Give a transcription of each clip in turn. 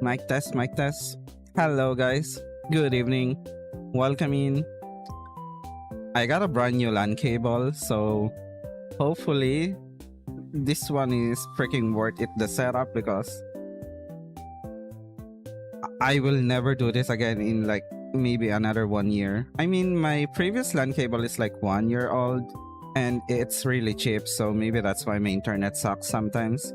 Mic test, mic test. Hello, guys. Good evening. Welcome in. I got a brand new LAN cable, so hopefully this one is freaking worth it, the setup, because I will never do this again in like maybe another 1 year. I mean, my previous LAN cable is like 1 year old and it's really cheap, so maybe that's why my internet sucks sometimes.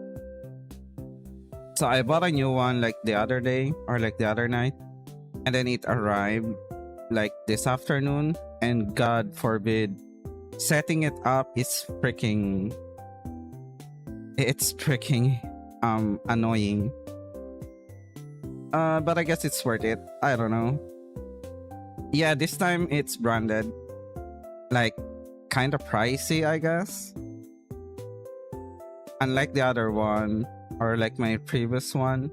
So I bought a new one like the other day or like the other night, and then it arrived like this afternoon, and God forbid, setting it up is freaking annoying. But I guess it's worth it. I don't know. Yeah, this time it's branded. Like kind of pricey, I guess. Unlike the other one or like my previous one.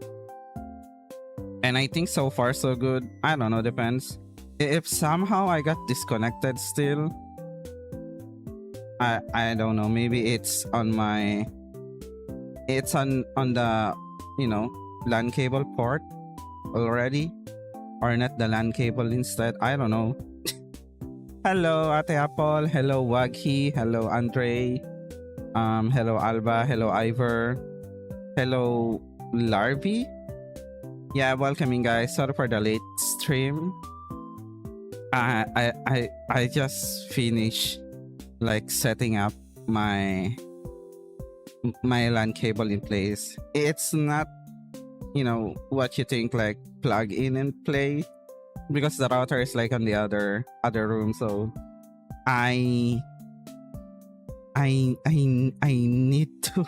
And I think so far so good. I don't know, depends. If somehow I got disconnected still, I don't know, maybe it's on my on the, you know, LAN cable port already, or not the LAN cable instead. I don't know. Hello Ate Apple, hello Waghi, hello Andre, hello Alba, hello Ivor, hello Larvi. Yeah, welcoming guys. Sorry for the late stream. I just finished like setting up my LAN cable in place. It's not, you know, what you think, like plug in and play, because the router is like on the other room. So I need to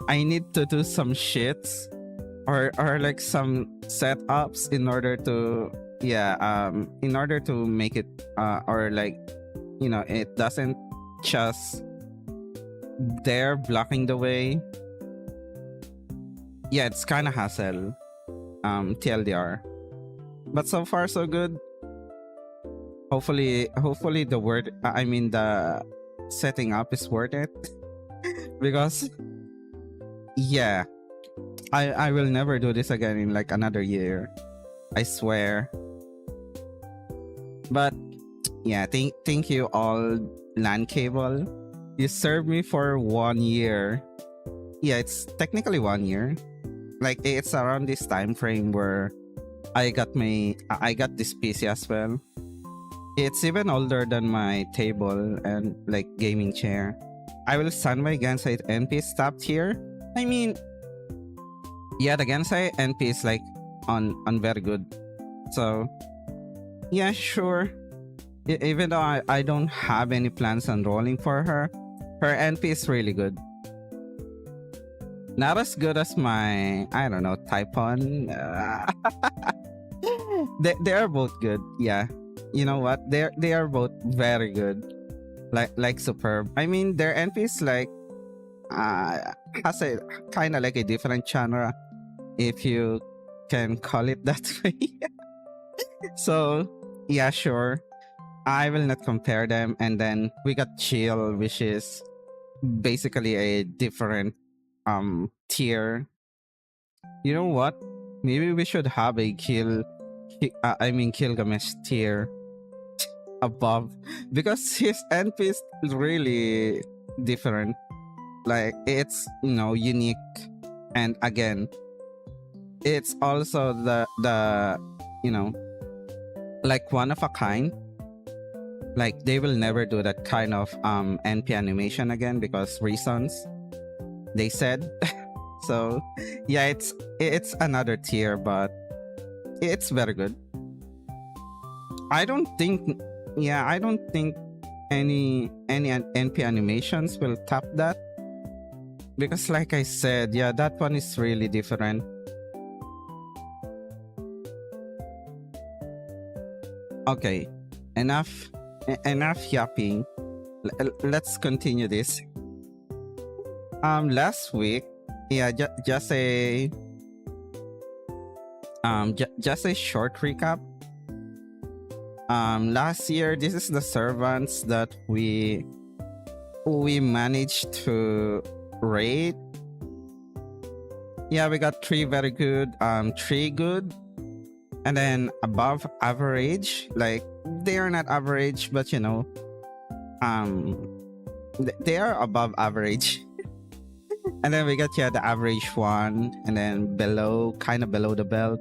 I need to do some shits or like some setups in order to in order to make it or like, you know, it doesn't just there blocking the way. Yeah, it's kind of hassle, TLDR, but so far so good. Hopefully the word I mean the setting up is worth it. Because yeah, I will never do this again in like another year, I swear. But yeah, thank you all LAN cable. You served me for 1 year. Yeah, it's technically 1 year. Like it's around this time frame where I got this PC as well. It's even older than my table and like gaming chair. I will stand by Gansai NP stopped here. I mean, yeah, the Gansai NP is like on very good. So yeah, sure. Even though I don't have any plans on rolling for her NP is really good. Not as good as my, I don't know, Typhon. They are both good. Yeah, you know what? They are both very good. Like superb. I mean, their NP is like has a kind of like a different genre, if you can call it that way. So yeah, sure. I will not compare them. And then we got Chill, which is basically a different tier. You know what? Maybe we should have a Gilgamesh tier above, because his NP is really different. Like it's, you know, unique, and again, it's also the you know, like one of a kind. Like they will never do that kind of NP animation again because reasons, they said. So yeah, it's another tier, but it's very good. I don't think any NP animations will top that, because like I said, yeah, that one is really different. Okay, enough yapping. Let's continue this. Last week, yeah, just a short recap. Last year, this is the servants that we managed to raid. Yeah, we got three very good, three good, and then above average. Like they are not average, but um, they are above average. And then we got, yeah, the average one, and then below, kind of below the belt.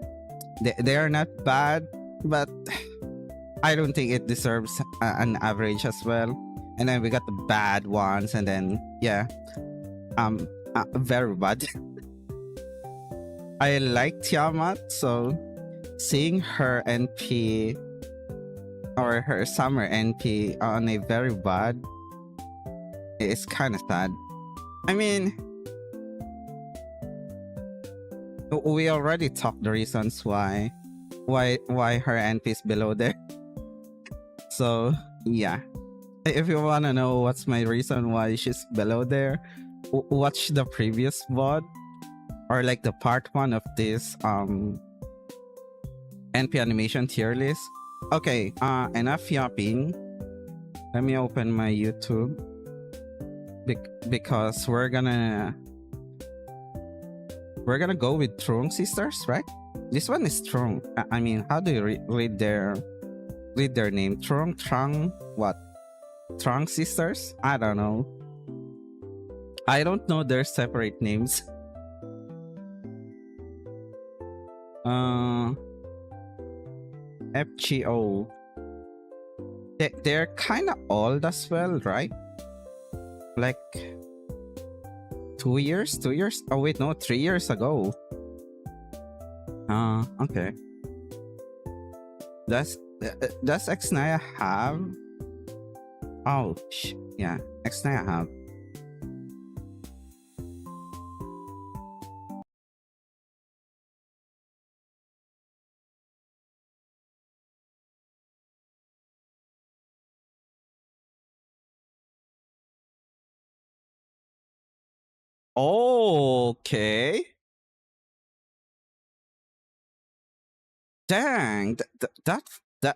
They are not bad, but I don't think it deserves an average as well. And then we got the bad ones, and then yeah, very bad. I like Tiamat, so seeing her NP or her summer NP on a very bad is kind of sad. I mean, we already talked the reasons why her NP is below there. So yeah, if you wanna know what's my reason why she's below there, watch the previous VOD or like the part one of this NP animation tier list. Okay, enough yapping. Let me open my YouTube because we're gonna go with Trung Sisters, right? This one is Trung. I mean, how do you read their name? Trung, what? Trung Sisters? I don't know. I don't know their separate names. FGO. They're kind of old as well, right? Like 2 years? 2 years? Oh wait, no, 3 years ago. Okay. Does Xnaya have? Oh, yeah, Xnaya have. Okay. Dang,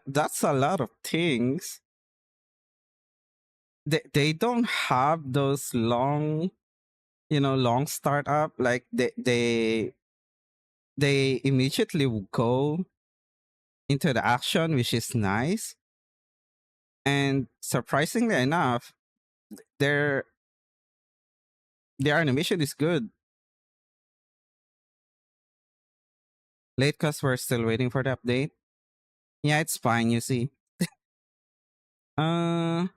that's a lot of things. They don't have those long, long startup. Like they immediately go into the action, which is nice. And surprisingly enough, their animation is good. Late cause we're still waiting for the update. Yeah, it's fine, you see. Yeah,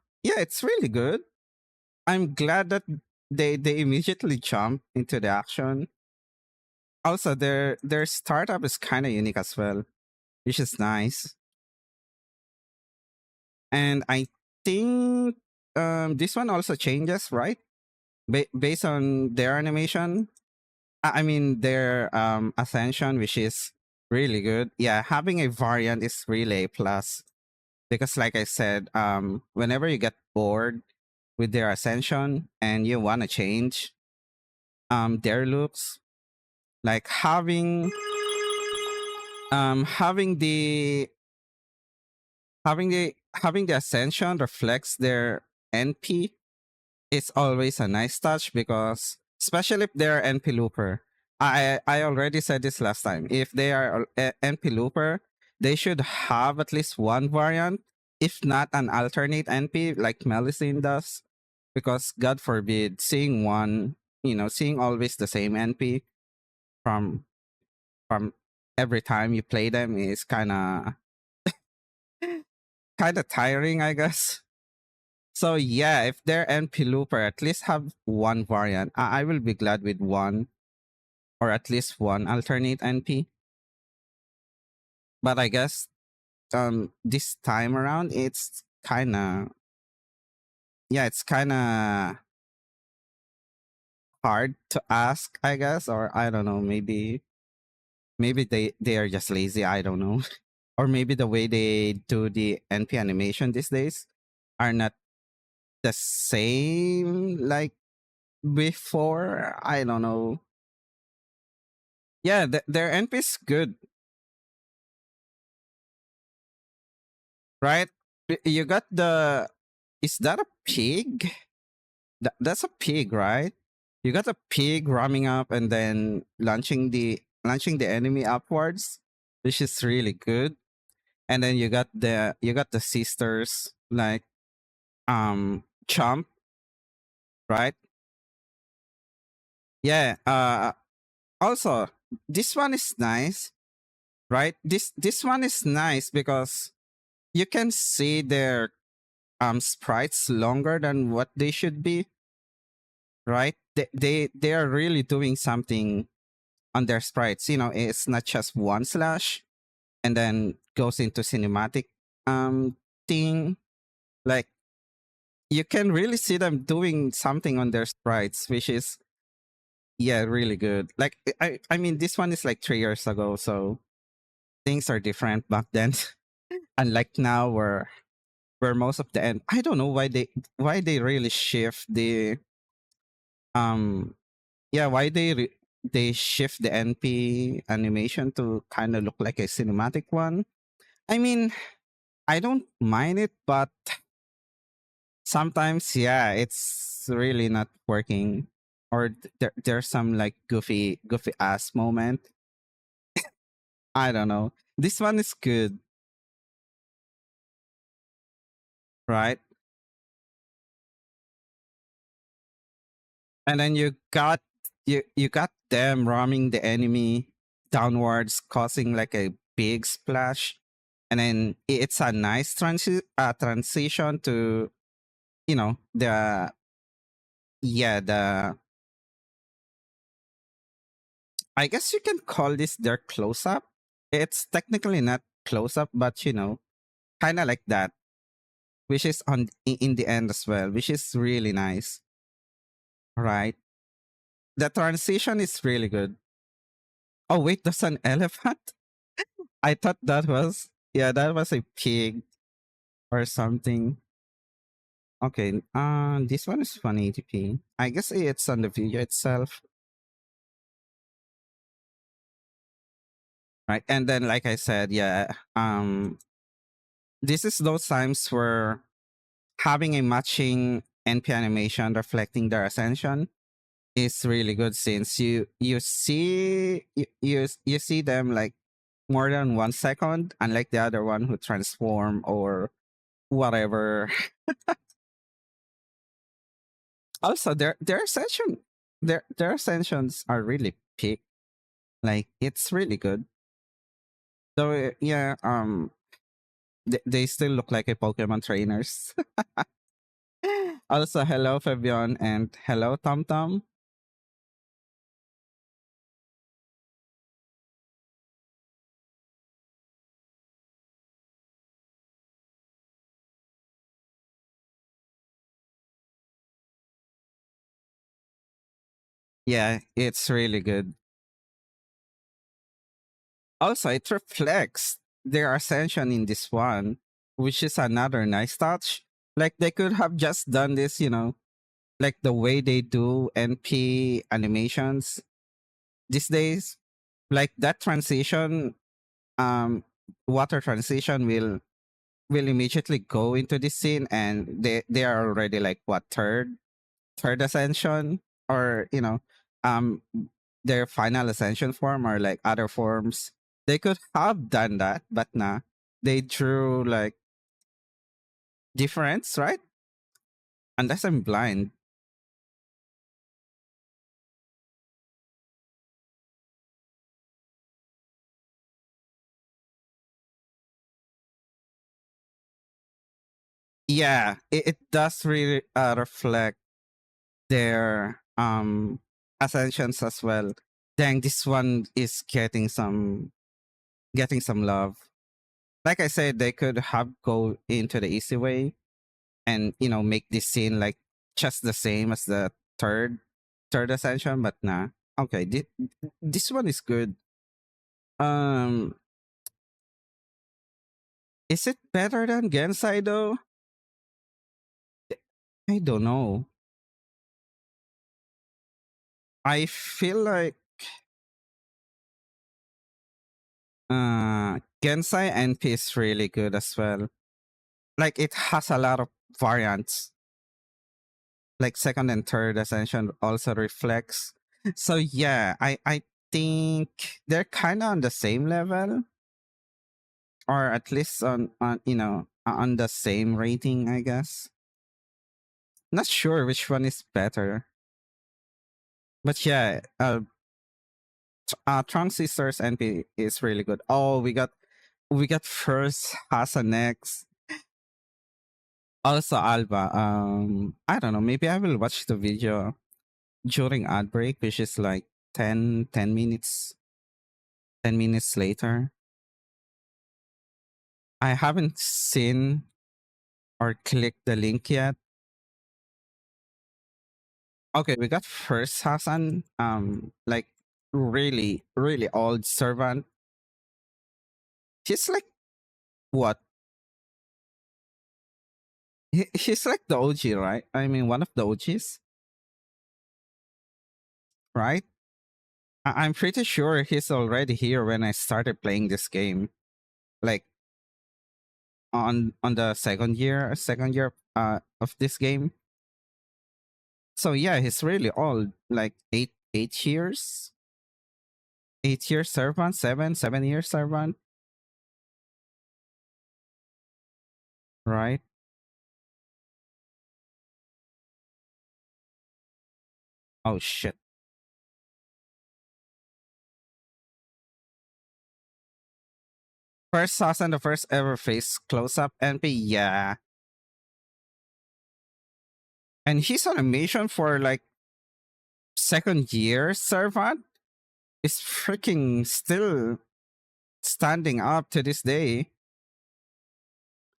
it's really good. I'm glad that they immediately jump into the action. Also, their startup is kind of unique as well, which is nice. And I think this one also changes, right? Based on their animation. I mean their ascension, which is really good. Yeah, having a variant is really a plus because, like I said, whenever you get bored with their ascension and you want to change their looks, like having the ascension reflects their NP is always a nice touch because especially if they're NP looper. I already said this last time. If they are NP looper, they should have at least one variant, if not an alternate NP like Melusine does. Because God forbid, seeing seeing always the same NP from every time you play them is kinda tiring, I guess. So yeah, if they're NP looper, at least have one variant. I will be glad with one or at least one alternate NP. But I guess this time around it's kinda hard to ask, I guess, or I don't know, maybe they are just lazy, I don't know. Or maybe the way they do the NP animation these days are not the same like before. I don't know. Yeah, their NP is good, right? You got the. Is that a pig? That's a pig, right? You got a pig ramming up and then launching the enemy upwards, which is really good. And then you got the sisters like Chomp, right? Yeah. Also, this one is nice, right? This one is nice because you can see their sprites longer than what they should be, right? They are really doing something on their sprites. It's not just one slash and then goes into cinematic thing. Like you can really see them doing something on their sprites, which is, yeah, really good. Like I mean this one is like 3 years ago, so things are different back then. Unlike now where most of the end, I don't know why they really shift the um yeah, why they shift the NP animation to kind of look like a cinematic one. I mean, I don't mind it, but sometimes, yeah, it's really not working, or there's some like goofy ass moment. I don't know. This one is good, right? And then you got them ramming the enemy downwards, causing like a big splash, and then it's a nice transition to the yeah the I guess you can call this their close up. It's technically not close up, but kind of like that, which is in the end as well, which is really nice, right? The transition is really good. Oh wait, that's an elephant. I thought that was a pig or something. Okay, this one is 180p. I guess it's on the video itself, right? And then, like I said, yeah, this is those times where having a matching NP animation reflecting their ascension is really good, since you see them like more than 1 second, unlike the other one who transform or whatever. Also, their ascension, their ascensions are really peak. Like it's really good. So yeah, they still look like a Pokemon trainers. Also, hello Fabian and hello Tom Tom. Yeah, it's really good. Also, it reflects their ascension in this one, which is another nice touch. Like they could have just done this, like the way they do NP animations these days. Like that transition, um, water transition will immediately go into this scene, and they are already like what, third ascension, or their final ascension form, or like other forms. They could have done that, but nah, they drew like difference, right? Unless I'm blind. Yeah, it does really reflect their ascensions as well. Dang, this one is getting some love. Like I said, they could have go into the easy way and make this scene like just the same as the third ascension, but nah. Okay, this one is good. Um, is it better than Gensai though? I don't know. I feel like Gensai NP is really good as well. Like it has a lot of variants. like second and third ascension also reflects. So yeah, I think they're kind of on the same level, or at least on on the same rating, I guess. Not sure which one is better, but yeah, Trunk Sisters NP is really good. Oh, we got first Hasa next. Also Alba. I don't know. Maybe I will watch the video during ad break, which is like 10 minutes, 10 minutes later. I haven't seen or clicked the link yet. Okay, we got first Hassan. Like really, really old servant. He's like what? He's like the OG, right? I mean, one of the OGs, right? I'm pretty sure he's already here when I started playing this game. Like on the second year of this game. So yeah, he's really old, like 8 years, 8 years servant, 7 7 years servant, right? Oh shit. First sauce and the first ever face close up NP, yeah. And his animation for like second year servant is freaking still standing up to this day.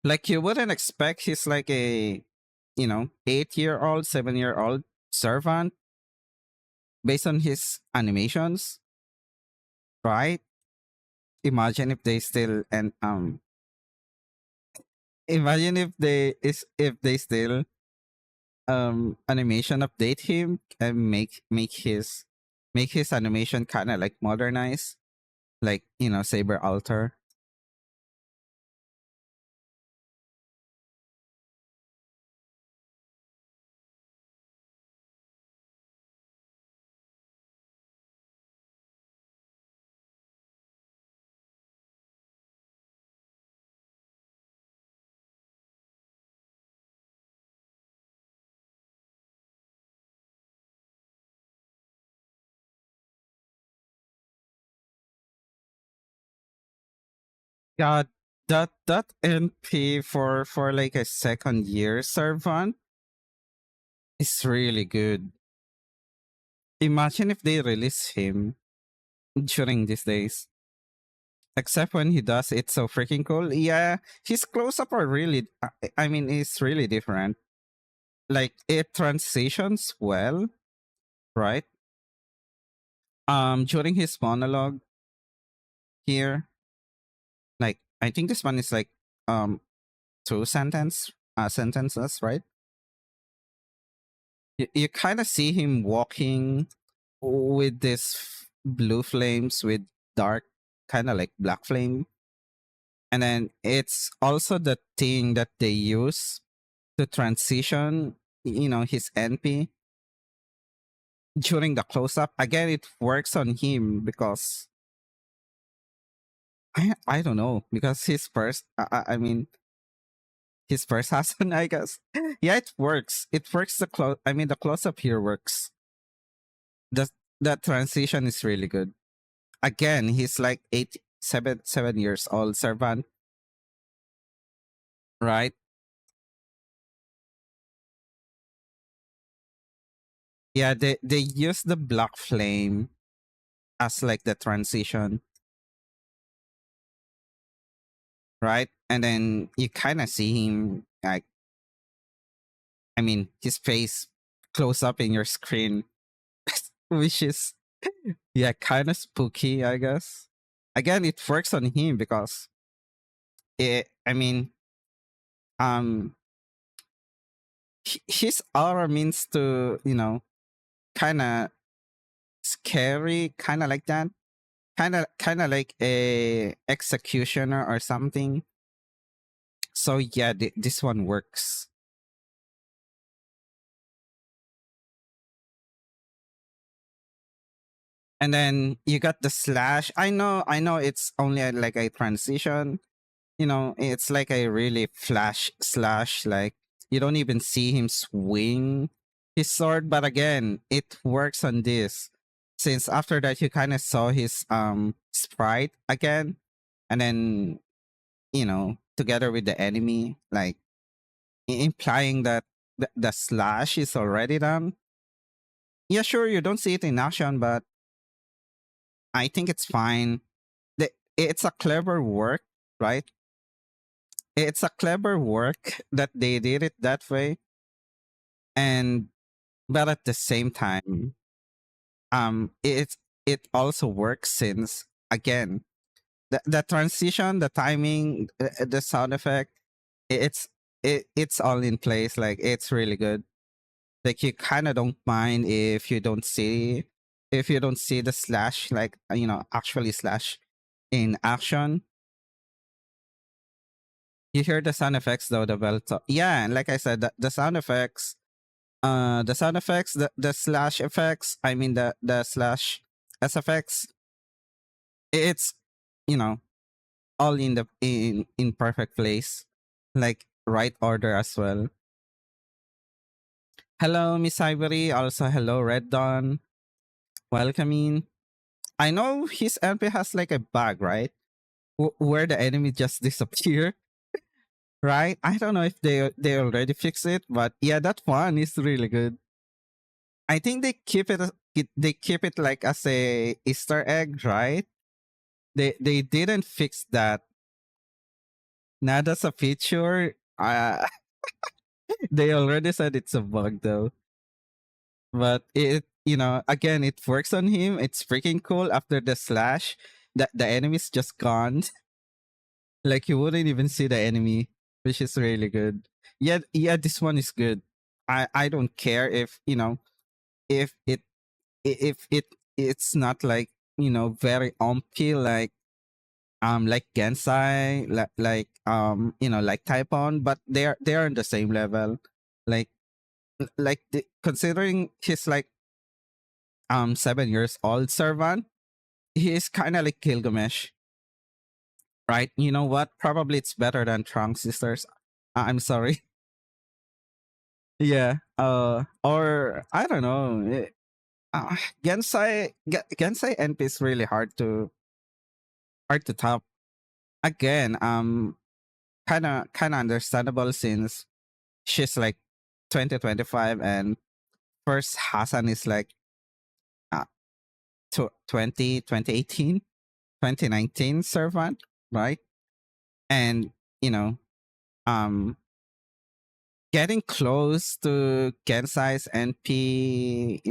Like you wouldn't expect he's like a 8-year-old, 7-year-old servant based on his animations, right? Imagine if they still and imagine if they still animation update him and make his animation kind of like modernized, like Saber Alter. Yeah, that NP for like a second year servant is really good. Imagine if they release him during these days. Except when he does it so freaking cool. Yeah, his close up are really I mean it's really different. Like it transitions well, right? During his monologue here, like I think this one is like um two sentences, right? You kind of see him walking with this blue flames with dark kind of like black flame, and then it's also the thing that they use to transition his NP during the close up. Again, it works on him because I don't know, because his first I mean his first Hassan, I guess. Yeah, it works. It works. The close up here works. The that transition is really good. Again, he's like 7 years old servant, right? Yeah, they use the black flame as like the transition, right? And then you kind of see him like, his face close up in your screen, which is yeah, kind of spooky, I guess. Again, it works on him because it. Um, his aura means to kind of scary, kind of like that, kind of like a executioner or something. So yeah, this one works. And then you got the slash. I know it's only like a transition. It's like a really flash slash. Like you don't even see him swing his sword, but again, it works on this. Since after that you kind of saw his sprite again, and then together with the enemy, like implying that the slash is already done. Yeah, sure, you don't see it in action, but I think it's fine. It's a clever work, right? It's a clever work that they did it that way, and but at the same time, it also works since again the transition, the timing, the sound effect, it's it's all in place. Like it's really good. Like you kind of don't mind if you don't see the slash, like actually slash in action. You hear the sound effects though, the belt. Yeah, and like I said, the sound effects, the slash effects. I mean the slash SFX. It's you know all in perfect place, like right order as well. Hello, Miss Ivory. Also, hello, Red Dawn. Welcome in. I know his MP has like a bug, right? Where the enemy just disappear, right? I don't know if they already fixed it, but yeah, that one is really good. I think they keep it like as a Easter egg, right? They didn't fix that. Now that's a feature. They already said it's a bug though, but again, it works on him. It's freaking cool. After the slash, the enemy's just gone. Like you wouldn't even see the enemy, which is really good. Yeah, yeah, this one is good. I don't care if it's not like very OMP like Gensai, like Typhon, but they are on the same level. Like considering he's like 7 years old Servan, he is kind of like Gilgamesh, right? You know what? Probably it's better than Trunks sisters. I'm sorry. Yeah. Or I don't know. Gensai NP is really hard to top. Again, kind of understandable since she's like 2025 and first Hassan is like uh, 2019 servant, right? And you know, um, getting close to Gensai's NP,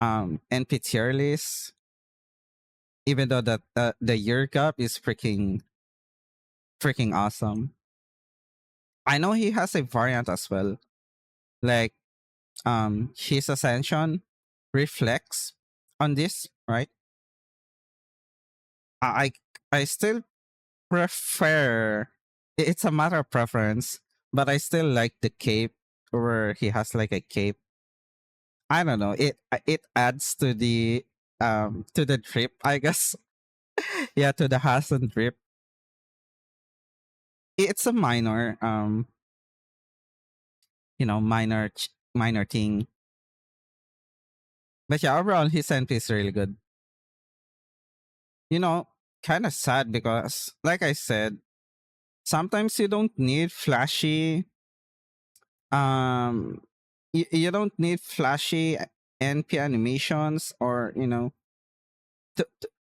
NP tier list, even though the year gap is freaking awesome. I know he has a variant as well, like his ascension reflects on this, right? I I still prefer. It's a matter of preference, but I still like the cape where he has like a cape. I don't know. It adds to the drip, I guess. Yeah, to the Hassan drip. It's a minor minor thing. But yeah, overall his NP is really good. You know, kind of sad because like I said, sometimes you don't need um you don't need flashy NP animations or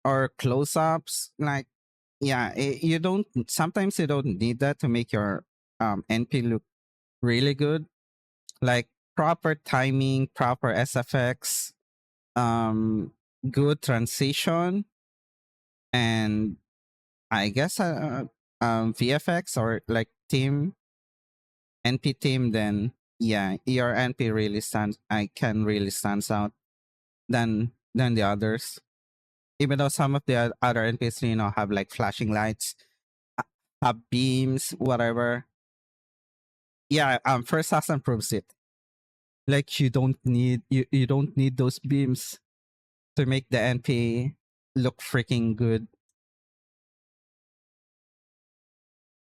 or close-ups. Like yeah, you don't sometimes you don't need that to make your NP look really good. Like proper timing, proper SFX, um good transition, and I guess VFX or like team NP team, then yeah, your NP really stands. I can really stands out than the others. Even though some of the other NPs have like flashing lights, ha- have beams, whatever. Yeah, First Assassin proves it. Like you don't need those beams. to make the NP look freaking good.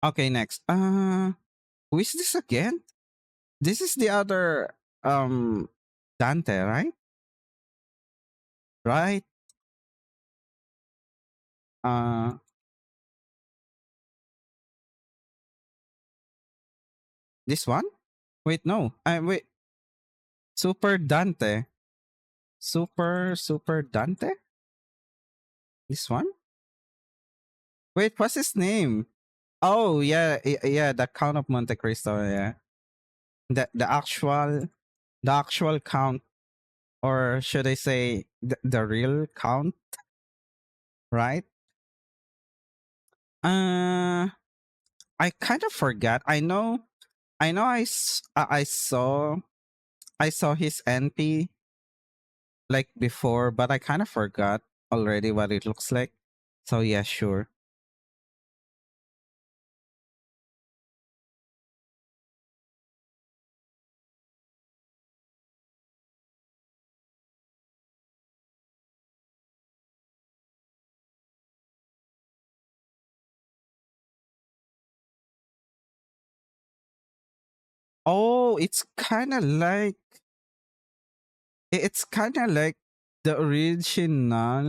Okay, next. Who is this again? This is the other Dante, right? Right? Uh this one? Wait, no. I wait. Super Dante. Super Dante? This one? Wait, what's his name? Oh yeah, yeah, the Count of Monte Cristo, yeah. The actual count, or should I say the real count, right? Uh I kind of forgot. I know I saw his NP like before, but I kind of forgot already what it looks like. So yeah, sure. Oh, it's kind of like the original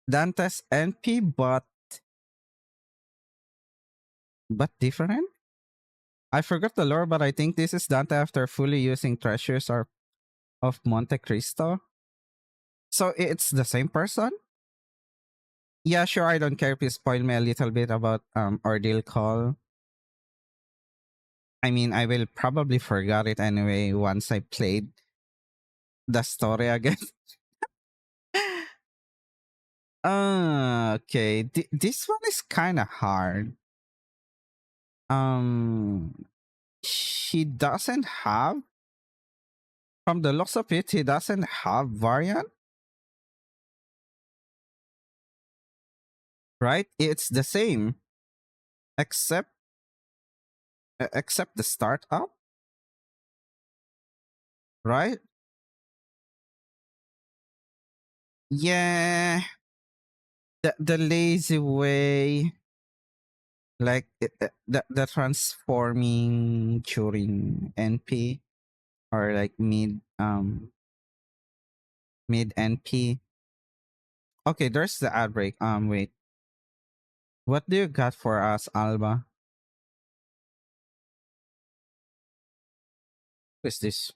Dante's NP, but different. I forgot the lore, but I think this is Dante after fully using treasures of Monte Cristo. So it's the same person? Yeah, sure. I don't care if you spoil me a little bit about Ordeal Call. I mean, I will probably forget it anyway once I played the story again. Okay. This one is kind of hard. Um, he doesn't have, from the looks of it, he doesn't have variant, right? It's the same, except except the startup, right? Yeah, the lazy way, like the transforming during NP, or like mid NP. Okay, there's the outbreak. Wait, what do you got for us, Alba? What is this?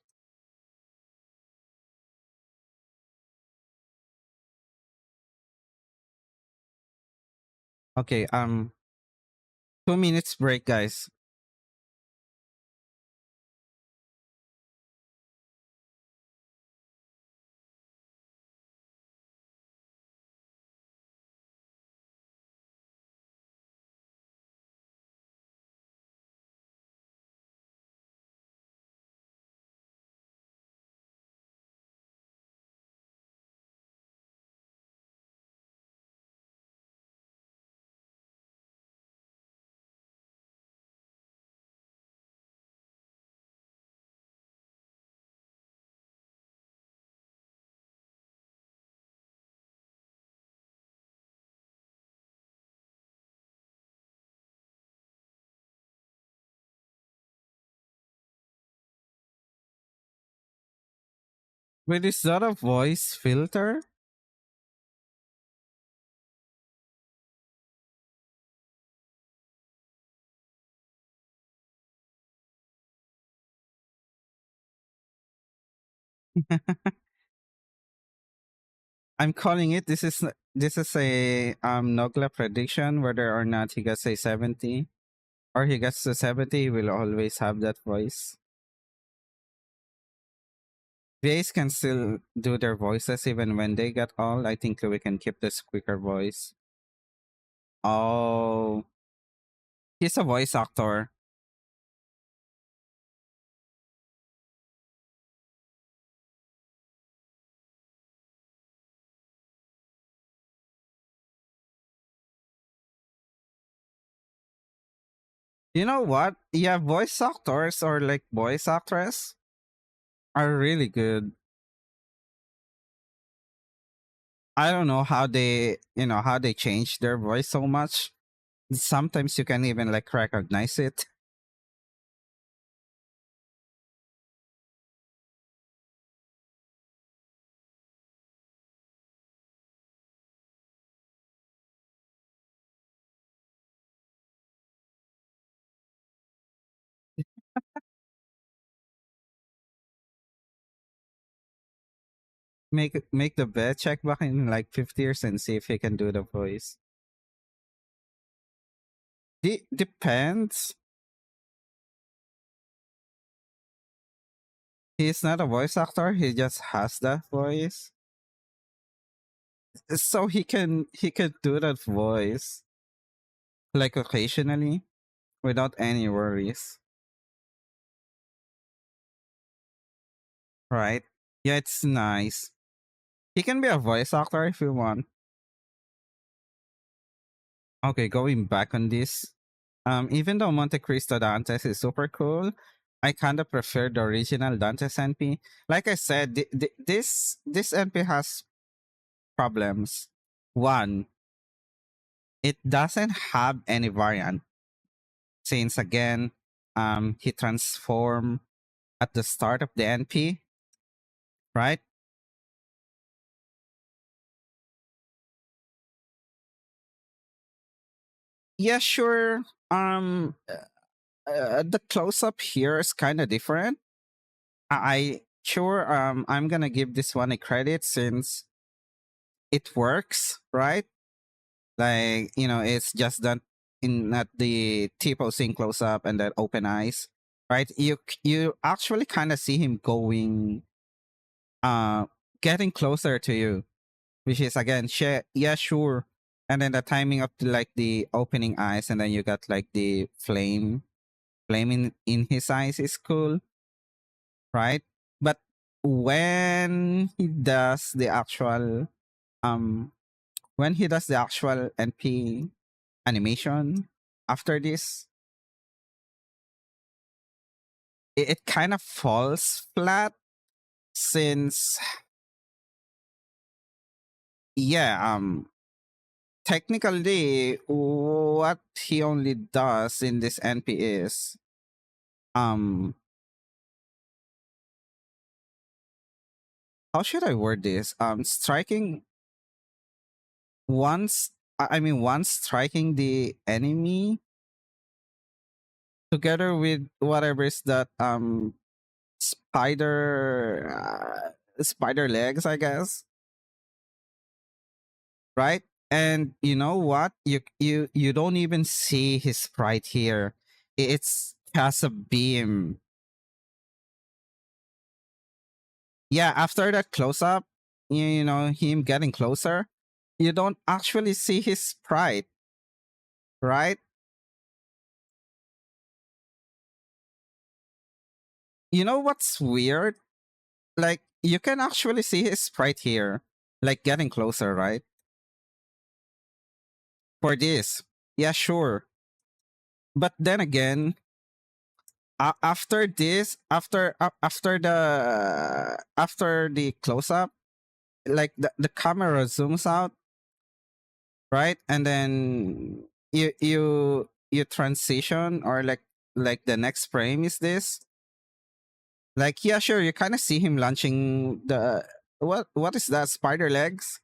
Okay, 2 minutes break, guys. Wait, is that a voice filter? I'm calling it. This is a Nogla prediction. Whether or not he gets a 70 or he gets to 70, he will always have that voice. VAs can still do their voices even when they get old. I think we can keep this quicker voice. Oh, he's a voice actor. You know what? Yeah, voice actors or like voice actress. are really good. I don't know how they, how they change their voice so much. Sometimes you can even like recognize it. Make the vet check back in like 50 years and see if he can do the voice. Depends. He's not a voice actor. He just has that voice, so he can do that voice like occasionally without any worries, right? Yeah, it's nice. He can be a voice actor if you want. Okay, going back on this, even though Monte Cristo Dantes is super cool, I kind of prefer the original Dantes NP. Like I said, this NP has problems. One, it doesn't have any variant. Since again, he transformed at the start of the NP, right? Yeah, sure. The close up here is kind of different. I sure I'm gonna give this one a credit since it works, right? Like, it's just done in at the T-posing close up and then open eyes, right? You actually kind of see him going, uh, getting closer to you, which is again, yeah, sure. And then the timing of like the opening eyes, and then you got like the flame in his eyes is cool, right? But when he does the actual, um, when he does the actual NP animation after this, it kind of falls flat since, yeah, technically what he only does in this NP is, um how should I word this? Striking once, once striking the enemy together with whatever is that, spider legs, I guess, right? And you know what? You don't even see his sprite here. It's just a beam. Yeah, after that close up, him getting closer, you don't actually see his sprite, right? You know what's weird? Like, you can actually see his sprite here, like getting closer, right? For this. Yeah, sure. But then again, after this, after the close up, like the camera zooms out, right? And then you transition, or like the next frame is this. Like, yeah, sure, you kind of see him launching the, what is that, spider legs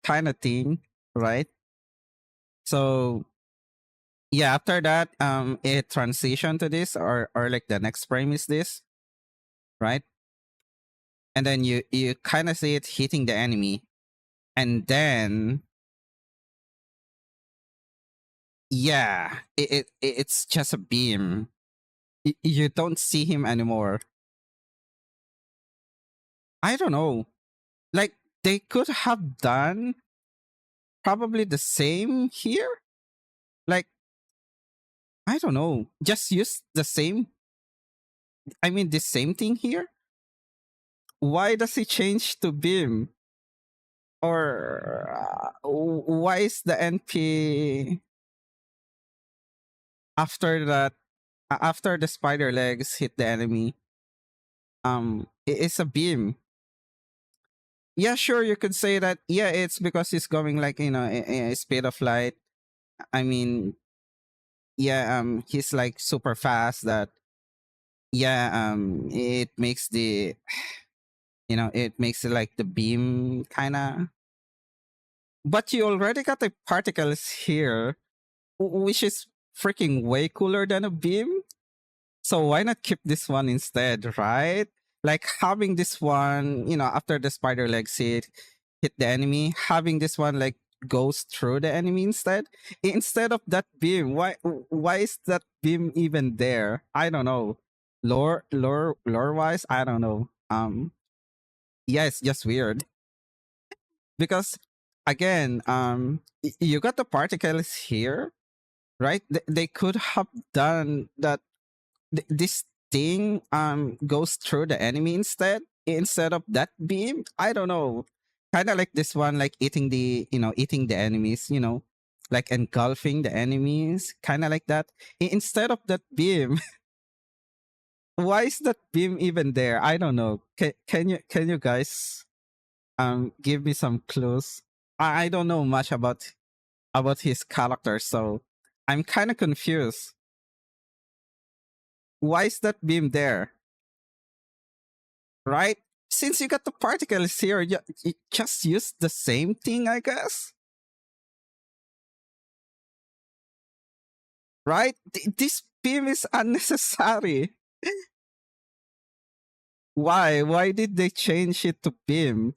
kind of thing, right? So yeah, after that, it transition to this, or like the next frame is this, right? And then you kind of see it hitting the enemy, and then, yeah, it's just a beam. You don't see him anymore. I don't know. Like, they could have done probably the same here. Like, I don't know. Just use the same. The same thing here. Why does he change to beam? Or why is the NP after that, after the spider legs hit the enemy? it's a beam. Yeah, sure, you could say that. Yeah, it's because he's going like, a speed of light. I mean, yeah, he's like super fast. That yeah, it makes it makes it like the beam kind of. But you already got the particles here, which is freaking way cooler than a beam. So why not keep this one instead, right? Like having this one, after the spider legs hit the enemy, having this one like goes through the enemy instead of that beam. Why is that beam even there? I don't know. Lore wise, I don't know. Yeah, it's just weird because again, you got the particles here, right? They could have done that this thing goes through the enemy instead of that beam. I don't know, kind of like this one, like eating the enemies, like engulfing the enemies, kind of like that. Instead of that beam. Why is that beam even there? I don't know. Can you guys give me some clues? I don't know much about his character, so I'm kind of confused. Why is that beam there? Right? Since you got the particles here, you just use the same thing, I guess. Right? This beam is unnecessary. Why? Why did they change it to beam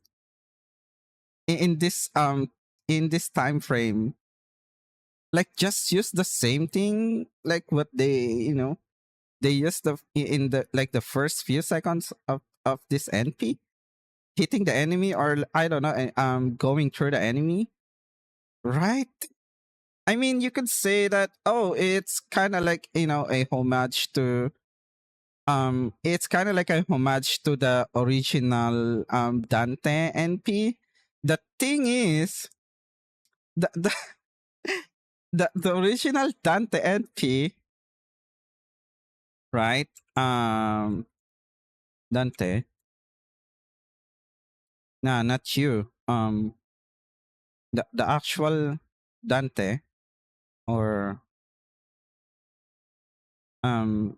in this time frame? Like just use the same thing, like what they used in the like the first few seconds of this NP hitting the enemy, or I don't know, going through the enemy, right? I mean, you could say that, oh, it's kind of like, a homage to it's kind of like a homage to the original Dante NP. The thing is, the the original Dante NP, right? Um Dante. No, not you. The actual Dante, or um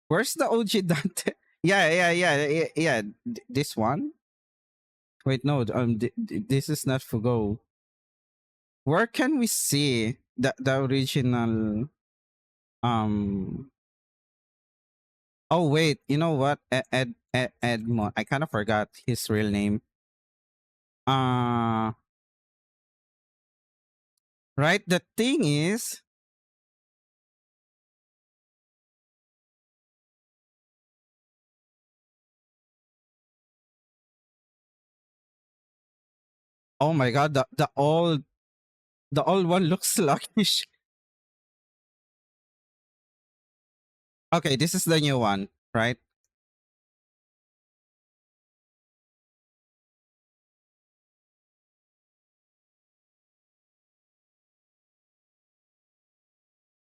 where's the OG Dante? Yeah. This one. Wait, no. This is not Fugo. Where can we see the original? Um. Oh wait, you know what? Edmond. I kind of forgot his real name. Uh. Right. The thing is, oh my god, the old one looks sluggish. Okay, this is the new one, right?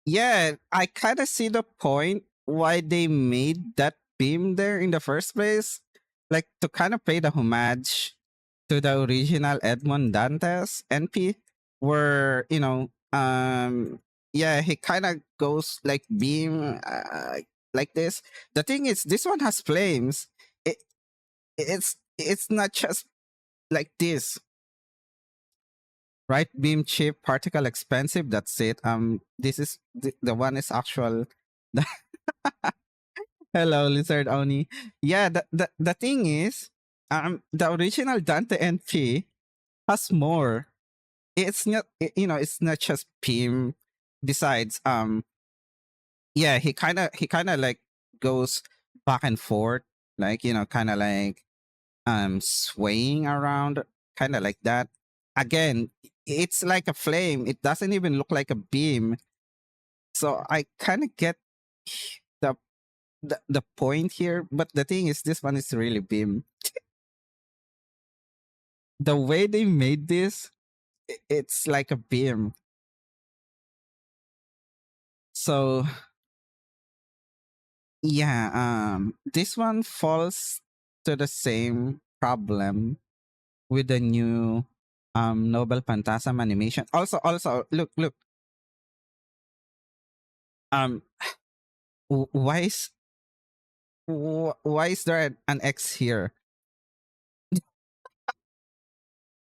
Yeah, I kind of see the point why they made that beam there in the first place. Like to kind of pay the homage to the original Edmond Dantes NP, where, yeah, he kind of goes like beam like this. The thing is, this one has flames. It, it's not just like this, right? Beam cheap, particle expensive. That's it. This is the one is actual. Hello, Lizard Oni. Yeah, the thing is, the original Dante NP has more. It's not, it's not just Pim. Besides, yeah, he kind of like goes back and forth, like, kind of like swaying around, kind of like that. Again, it's like a flame. It doesn't even look like a beam. So I kind of get the the point here, but the thing is, this one is really beam. The way they made this, it's like a beam. So Yeah, this one falls to the same problem with the new Nobel Phantasm animation. Also, look, um, why is there an X here?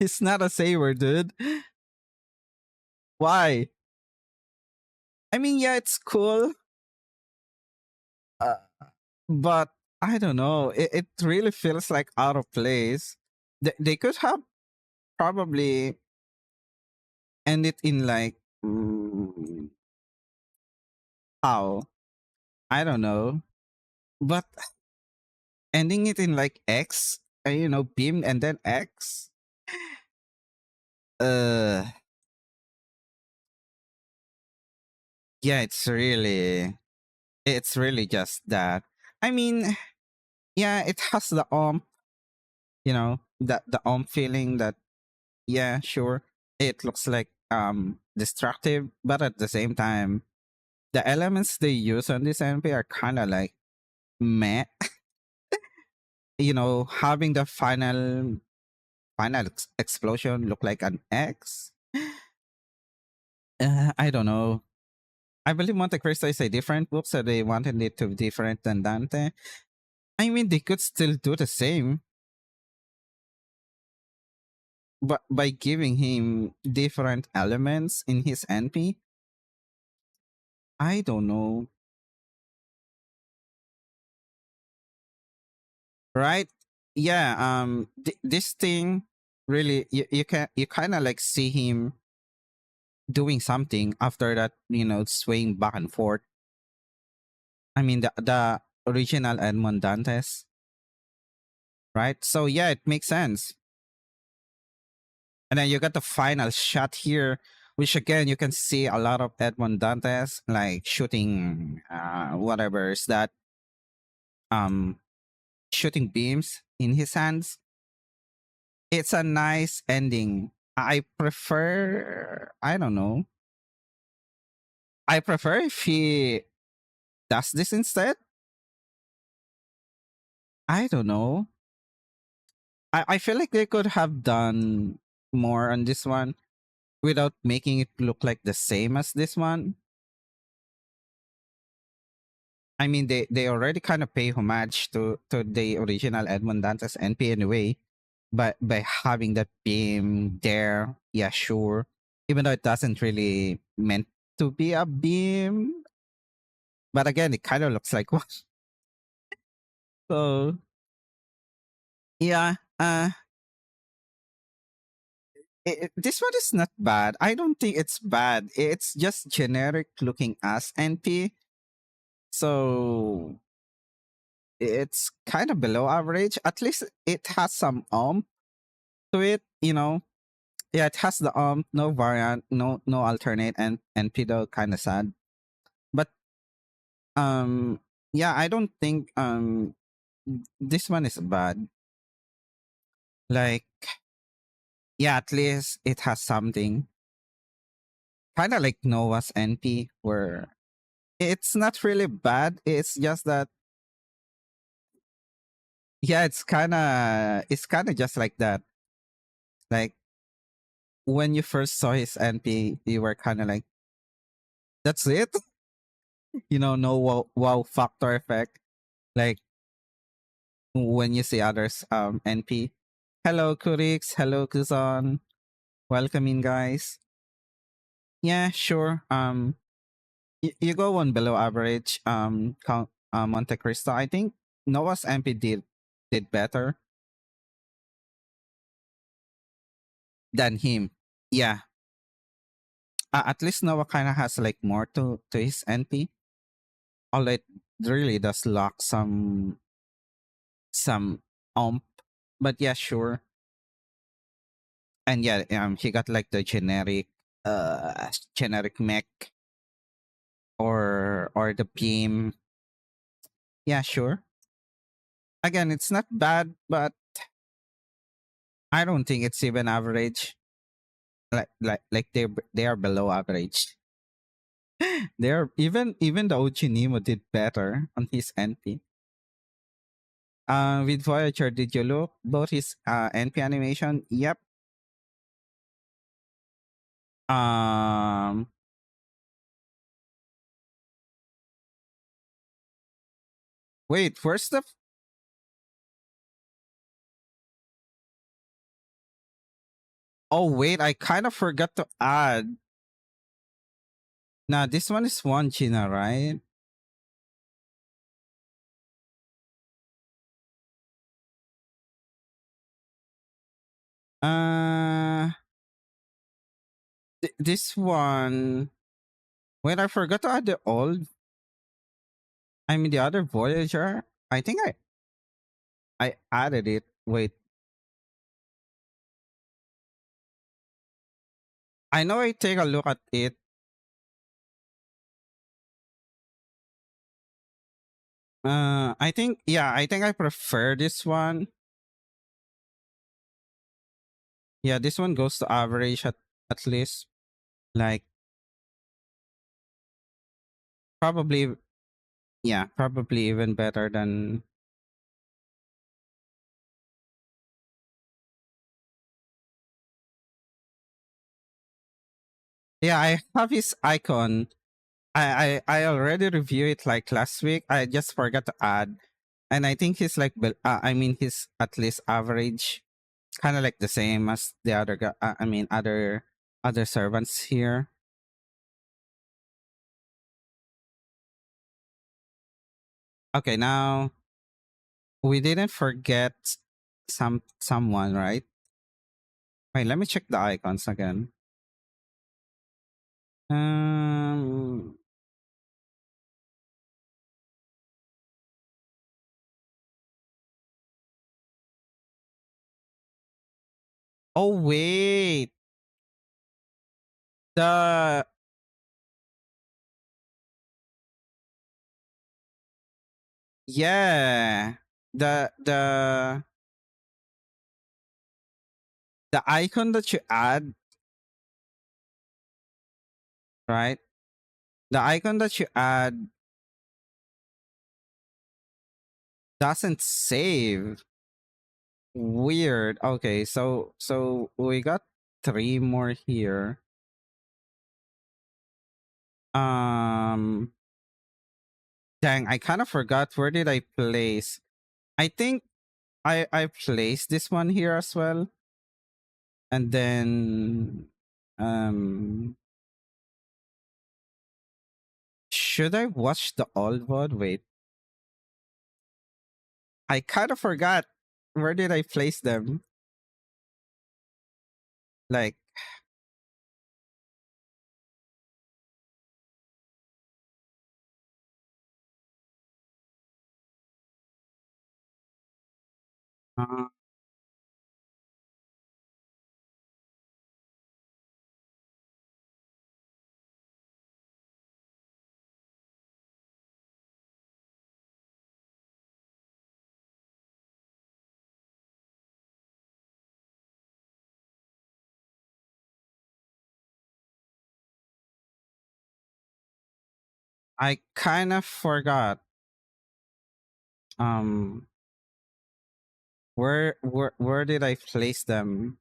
It's not a saber, dude. Why? I mean, yeah, it's cool, uh, but I don't know. It really feels like out of place. They could have probably end it in like how, I don't know, but ending it in like X, beam and then X. Uh, yeah, it's really just that. I mean, yeah, it has the that the feeling that, yeah, sure, it looks like destructive, but at the same time, the elements they use on this MP are kind of like meh. Having the final explosion look like an X. I don't know. I believe Monte Cristo is a different book, so they wanted it to be different than Dante. I mean, they could still do the same, but by giving him different elements in his NP, I don't know, right? Yeah, this thing really, you kind of like see him doing something after that, swaying back and forth. I mean, the original Edmond Dantes, right? So yeah, it makes sense. And then you got the final shot here, which again you can see a lot of Edmond Dantes like shooting whatever is that, um shooting beams in his hands. It's a nice ending. I prefer, I don't know. I prefer if he does this instead. I don't know. I feel like they could have done more on this one without making it look like the same as this one. I mean, they already kind of pay homage to the original Edmond Dantes NP anyway, but by having that beam there, yeah, sure. Even though it doesn't really meant to be a beam, but again, it kind of looks like one. So yeah, this one is not bad. I don't think it's bad. It's just generic looking as NP, so it's kind of below average. At least it has some to it. Yeah, it has the no variant, no alternate, and pedo kind of sad. But um yeah, I don't think this one is bad. Like, yeah, at least it has something. Kind of like Noah's NP, where it's not really bad. It's just that, yeah, it's kind of just like that. Like when you first saw his NP, you were kind of like, that's it. No wow factor effect. Like when you see others NP. Hello Kurix, hello Kuzan. Welcome in, guys. Yeah, sure. You go one below average Monte Cristo. I think Noah's MP did better than him. Yeah. At least Noah kind of has like more to his NP. Although it really does lack some ump. But yeah, sure. And yeah, he got like the generic mech or the beam. Yeah, sure. Again, it's not bad, but I don't think it's even average. Like they are below average. There, even the OG Nemo did better on his NP. With Voyager, did you look both his NP animation? Yep. Um, wait, where's the? Oh wait, I kind of forgot to add. Nah, this one is one Gina, right? Uh, this one. Wait, I forgot to add the old. I mean, the other Voyager. I think I added it. Wait, I know. I take a look at it. I think yeah. I think I prefer this one. Yeah, this one goes to average at least. Like probably yeah, probably even better than yeah. I have his icon. I already reviewed it like last week. I just forgot to add, and I think he's like I mean he's at least average, kind of like the same as the other guy. I mean other servants here. Okay, now we didn't forget someone, right? Wait, let me check the icons again. Um. Oh wait, the yeah, the the icon that you add, right? The icon that you add doesn't save. Weird. Okay, so we got three more here. Um, dang, I kind of forgot where did I place. I think I placed this one here as well, and then should I watch the old one? Wait, I kind of forgot where did I place them. Like, uh, I kind of forgot. Um, where did I place them?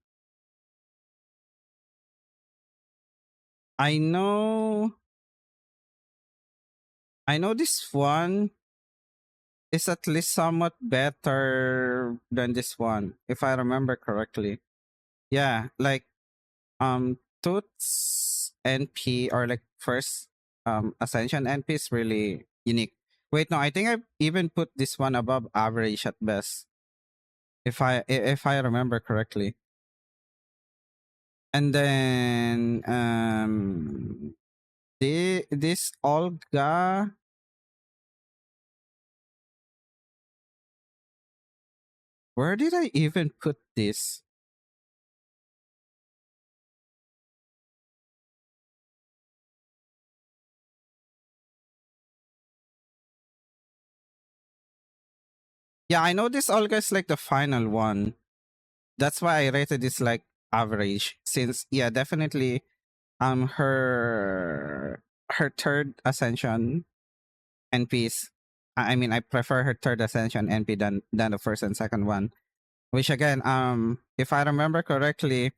I know I know this one is at least somewhat better than this one, if I remember correctly. Yeah, like Toots NP or like first Ascension NP is really unique. Wait, no, I think I even put this one above average at best, if I remember correctly. And then this Olga. Where did I even put this? Yeah, I know this Olga is like the final one. That's why I rated this like average. Since yeah, definitely her her third ascension NPs. I mean, I prefer her third ascension NP than the first and second one. Which again, if I remember correctly,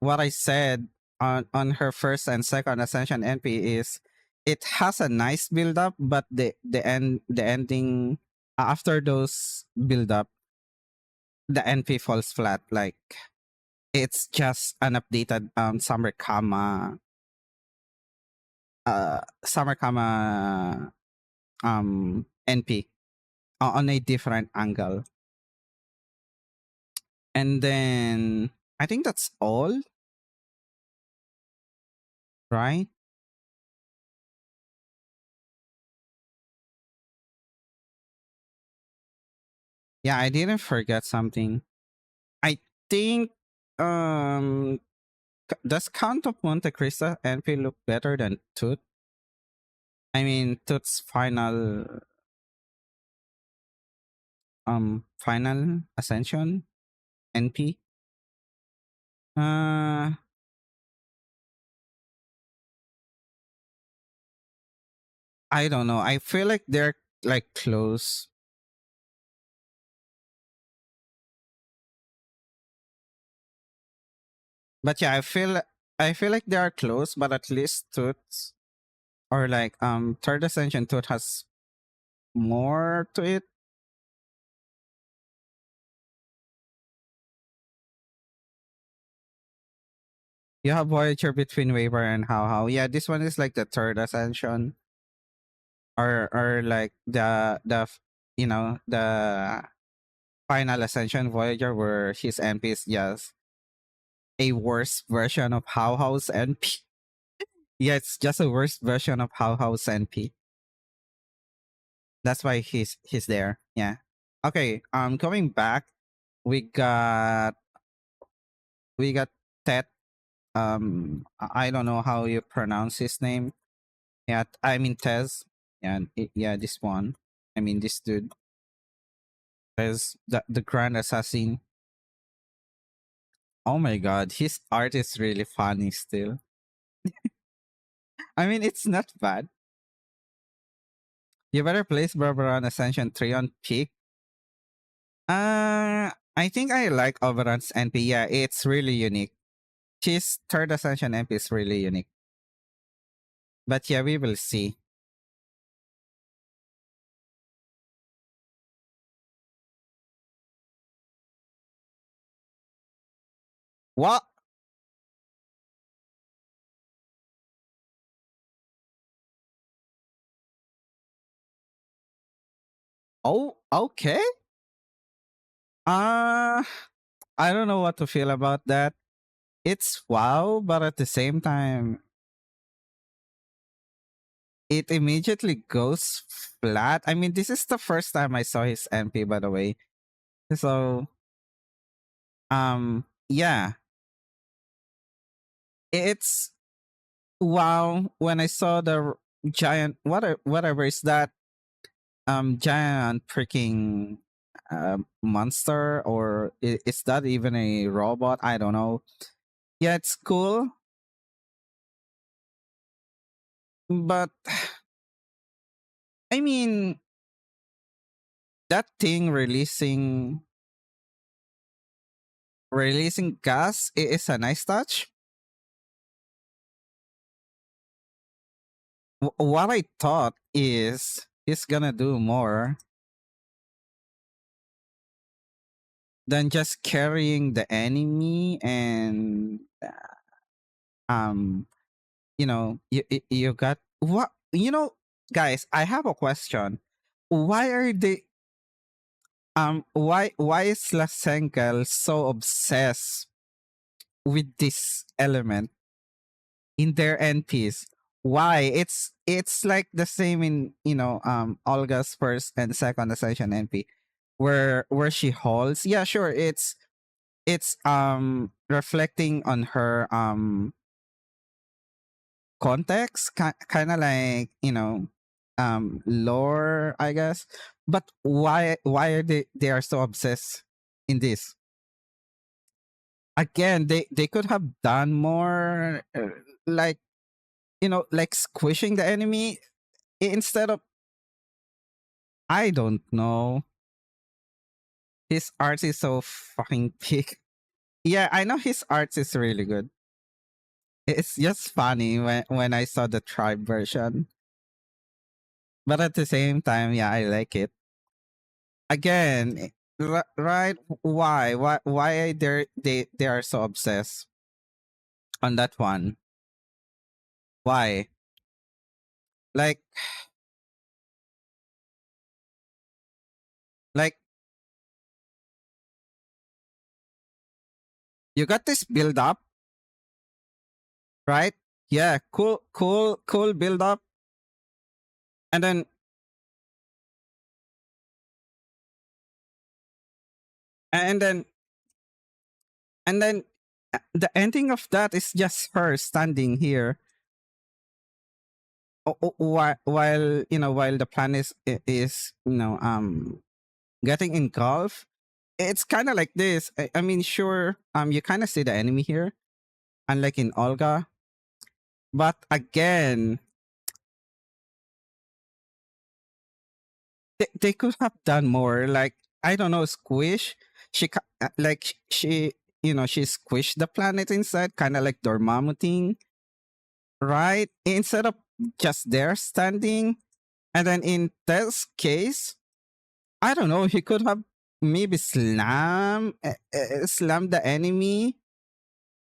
what I said on her first and second ascension NP is it has a nice build up, but the ending after those build up, the NP falls flat. Like it's just an updated summer kama NP on a different angle. And then I think that's all, right? Yeah, I didn't forget something. I think does Count of Monte Cristo NP look better than Toot? I mean Toot's final ascension NP. Uh I don't know. I feel like they're like close. But yeah, I feel like they are close, but at least Toots or like third ascension Toot has more to it. You have Voyager between Waver and How. Yeah, this one is like the third ascension. Or like the final ascension Voyager where his MP is just a worse version of How's NP. Yeah, it's just a worse version of How's NP. That's why he's there. Yeah. Okay. Going back, we got we got Ted. I don't know how you pronounce his name. Yeah, I mean Tez. Yeah, yeah, this one. I mean this dude. Tez, the Grand Assassin. Oh my god, his art is really funny still. I mean, it's not bad. You better place Barbaran Ascension 3 on peak. I think I like Oberon's NP. Yeah, it's really unique. His third Ascension NP is really unique. But yeah, we will see. What? Oh, okay. Uh, I don't know what to feel about that. It's wow, but at the same time, it immediately goes flat. I mean, this is the first time I saw his MP, by the way. So, yeah, it's wow. When I saw the giant, whatever is that, giant freaking monster, or is that even a robot? I don't know. Yeah, it's cool, but I mean, that thing releasing gas is a nice touch. What I thought is he's gonna do more than just carrying the enemy and um you got what guys, I have a question. Why are they why is Lasenkel so obsessed with this element in their NPs? Why? It's like the same in Olga's first and second ascension NP where she holds. Yeah, sure, it's reflecting on her context, kind of like lore, I guess. But why are they are so obsessed in this? Again, they could have done more, like like squishing the enemy instead of, I don't know. His art is so fucking big. Yeah, I know his art is really good. It's just funny when I saw the tribe version. But at the same time, yeah, I like it. Again, right? Why? Why they are so obsessed on that one? Why? Like like you got this build up, right? Yeah, cool build up, and then and then and then the ending of that is just her standing here while the planet is getting engulfed. It's kind of like this. I mean, sure, you kind of see the enemy here, unlike in Olga, but again, they could have done more. Like, I don't know, squish. Like she she squished the planet inside, kind of like Dormammu thing, right? Instead of just there standing, and then in this case, I don't know, he could have maybe slam the enemy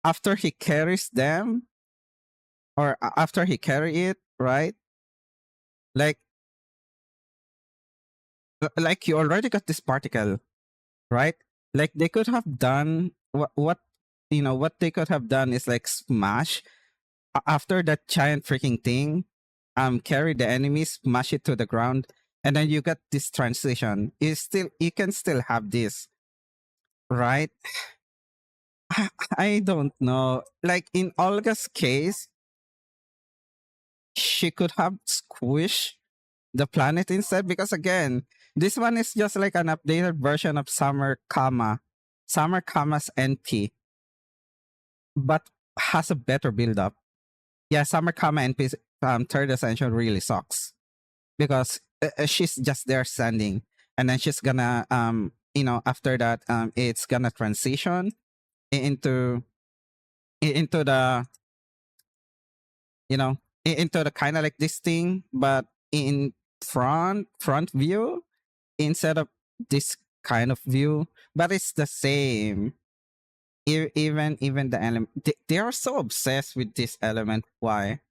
after he carries them, or after he carry it, right? Like like you already got this particle, right? Like they could have done what they could have done is like smash after that giant freaking thing, carry the enemy, smash it to the ground, and then you get this transition. You can still have this, right? I don't know. Like in Olga's case, she could have squished the planet instead, because again, this one is just like an updated version of Summer Kama's NP, but has a better build up. Yeah, Summer Kama NP third ascension really sucks because she's just there standing, and then she's gonna after that it's gonna transition into into the into the kind of like this thing, but in front view instead of this kind of view. But it's the same. Even the element, they are so obsessed with this element. Why?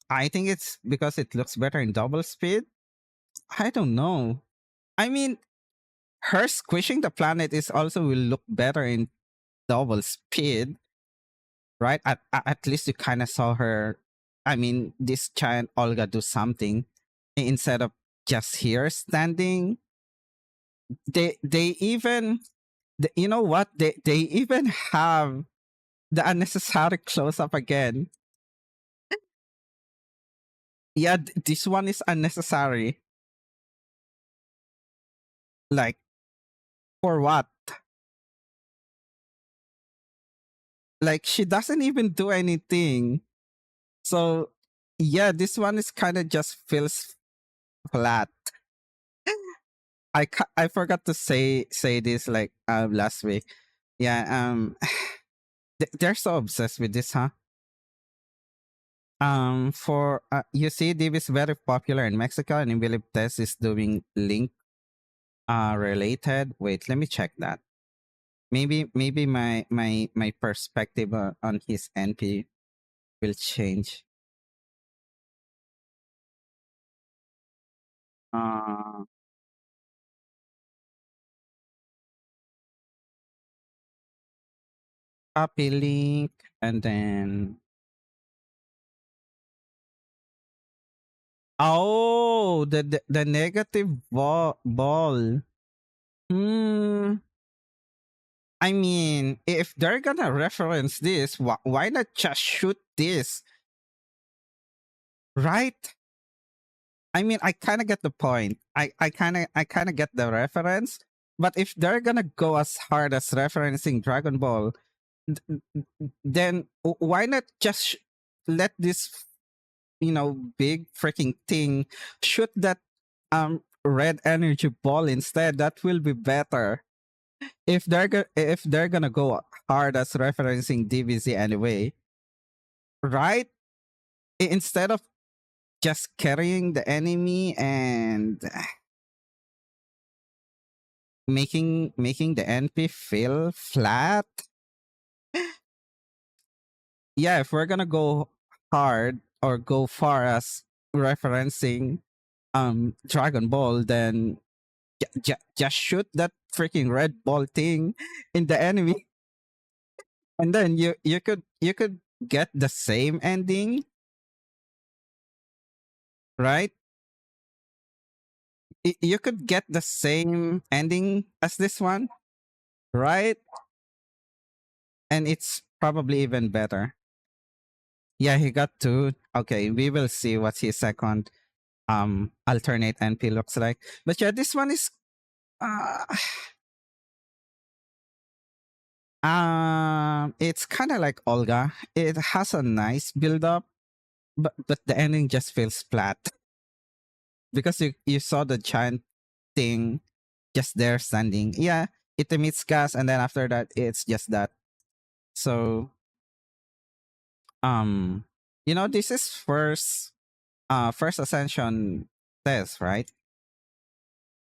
I think it's because it looks better in double speed. I don't know. I mean, her squishing the planet is also will look better in double speed, right? At least you kind of saw her. I mean, this giant Olga do something instead of just here standing. They even you know what, they even have the unnecessary close up again. Yeah, this one is unnecessary. Like, for what? Like, she doesn't even do anything. So yeah, this one is kind of just feels flat. I forgot to say this like last week. Yeah, they're so obsessed with this, huh? For you see, Div is very popular in Mexico, and I believe Tess is doing Link related. Wait, let me check that. Maybe my perspective on his NP will change. Uh, Copy link, and then the negative ball. Hmm. I mean, if they're gonna reference this, why not just shoot this, right? I mean, I kind of get the point. I kind of get the reference, but if they're gonna go as hard as referencing Dragon Ball, then why not just let this? big freaking thing, shoot that red energy ball instead. That will be better. If they're gonna go hard as referencing DBZ anyway, right? Instead of just carrying the enemy and making the NP feel flat. Yeah, if we're gonna go hard or go far as referencing Dragon Ball, then just shoot that freaking red ball thing in the enemy, and then you could get the same ending, right? You could get the same ending as this one, right? And it's probably even better. Yeah, he got two. Okay, we will see what his second alternate NP looks like. But yeah, this one is uh it's kind of like Olga. It has a nice build up, but the ending just feels flat because you saw the giant thing just there standing. Yeah, it emits gas, and then after that, it's just that. So um, this is first ascension test, right?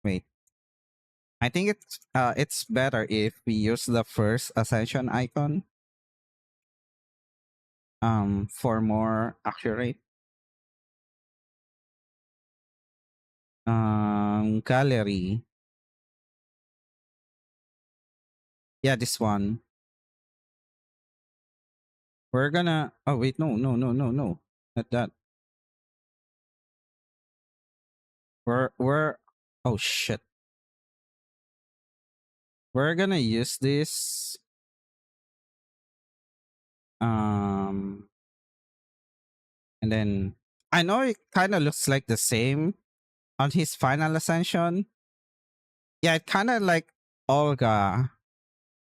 Wait, I think it's better if we use the first ascension icon for more accurate. Gallery. Yeah, this one. We're gonna. Oh wait, no, no, no, no, no, not that. We're. Oh shit. We're gonna use this. Um, and then I know it kind of looks like the same on his final ascension. Yeah, it kind of like Olga.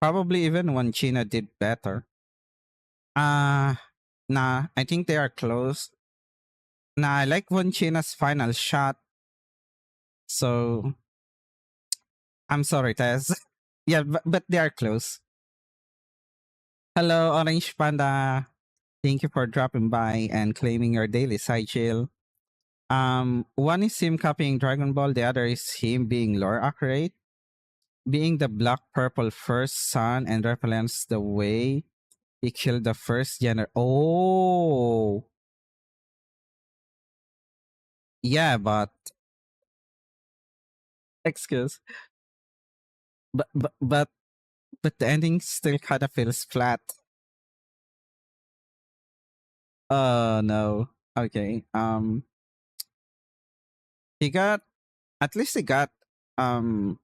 Probably even when China did better. Uh nah, I think they are close. Nah, I like when China's final shot. So I'm sorry, Tez. Yeah, but they are close. Hello, Orange Panda. Thank you for dropping by and claiming your daily side chill. One is him copying Dragon Ball, the other is him being lore accurate. Being the black purple first son and reference the way he killed the first Oh, yeah, but excuse, but but but but the ending still kind of feels flat. No. Okay. He got at least um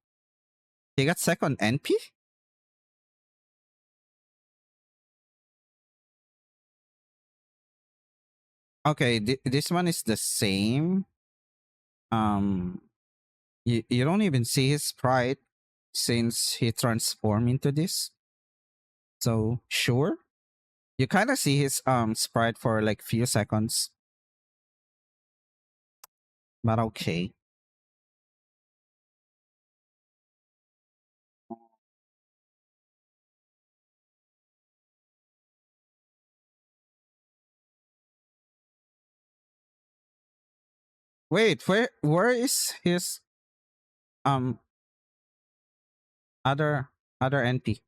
he got second NP. Okay, this one is the same. Um, you don't even see his sprite since he transformed into this. So sure, you kind of see his sprite for like few seconds, but okay. Wait, where is his um other NP?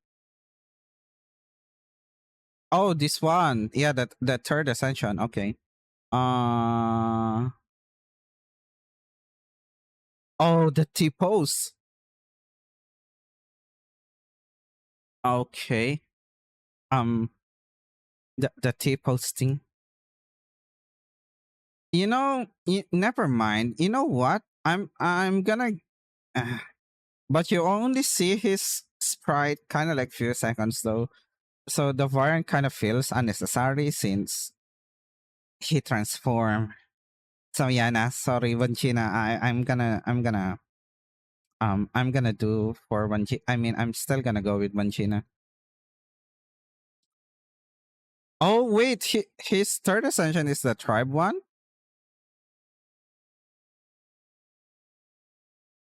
Oh, this one. Yeah, the third ascension. Okay. Uh oh, the T pose. Okay. Um, the T posting. Never mind. You know what? I'm gonna. Uh, but you only see his sprite kind of like few seconds though, so the variant kind of feels unnecessary since he transformed. So yeah, nah, sorry, Vanchina. I'm gonna do for Vanchina. I mean, I'm still gonna go with Vanchina. Oh wait, his third ascension is the tribe one.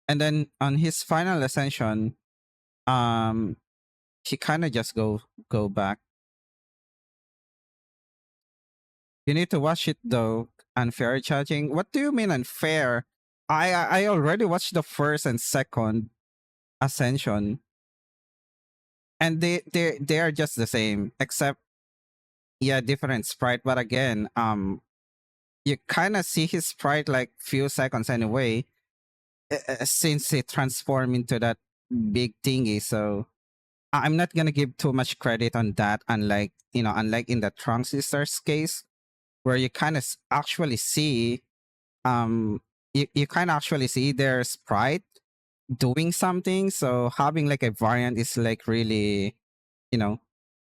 And then on his final ascension, um, he kind of just go back. You need to watch it though. Unfair judging. What do you mean unfair? I already watched the first and second ascension, and they are just the same, except yeah, different sprite. But again, you kind of see his sprite like few seconds anyway, since he transformed into that big thingy. So I'm not gonna give too much credit on that. Unlike unlike in the Trunks Sisters case, where you kind of actually see you kind of actually see their sprite doing something. So having like a variant is like really, you know,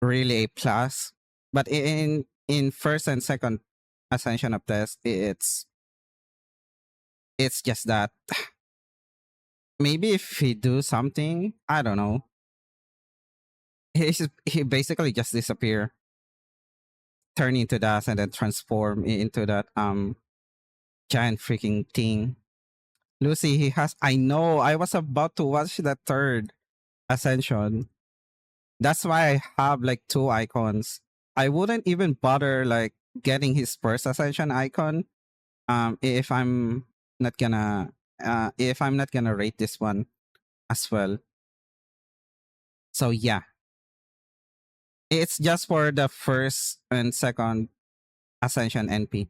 really a plus. But in first and second ascension of test, it's just that maybe if he do something, I don't know, he basically just disappear, turn into dust, and then transform into that giant freaking thing. Lucy, he has. I know. I was about to watch the third ascension. That's why I have like two icons. I wouldn't even bother like getting his first ascension icon. If I'm not gonna rate this one as well. So yeah, it's just for the first and second ascension NP.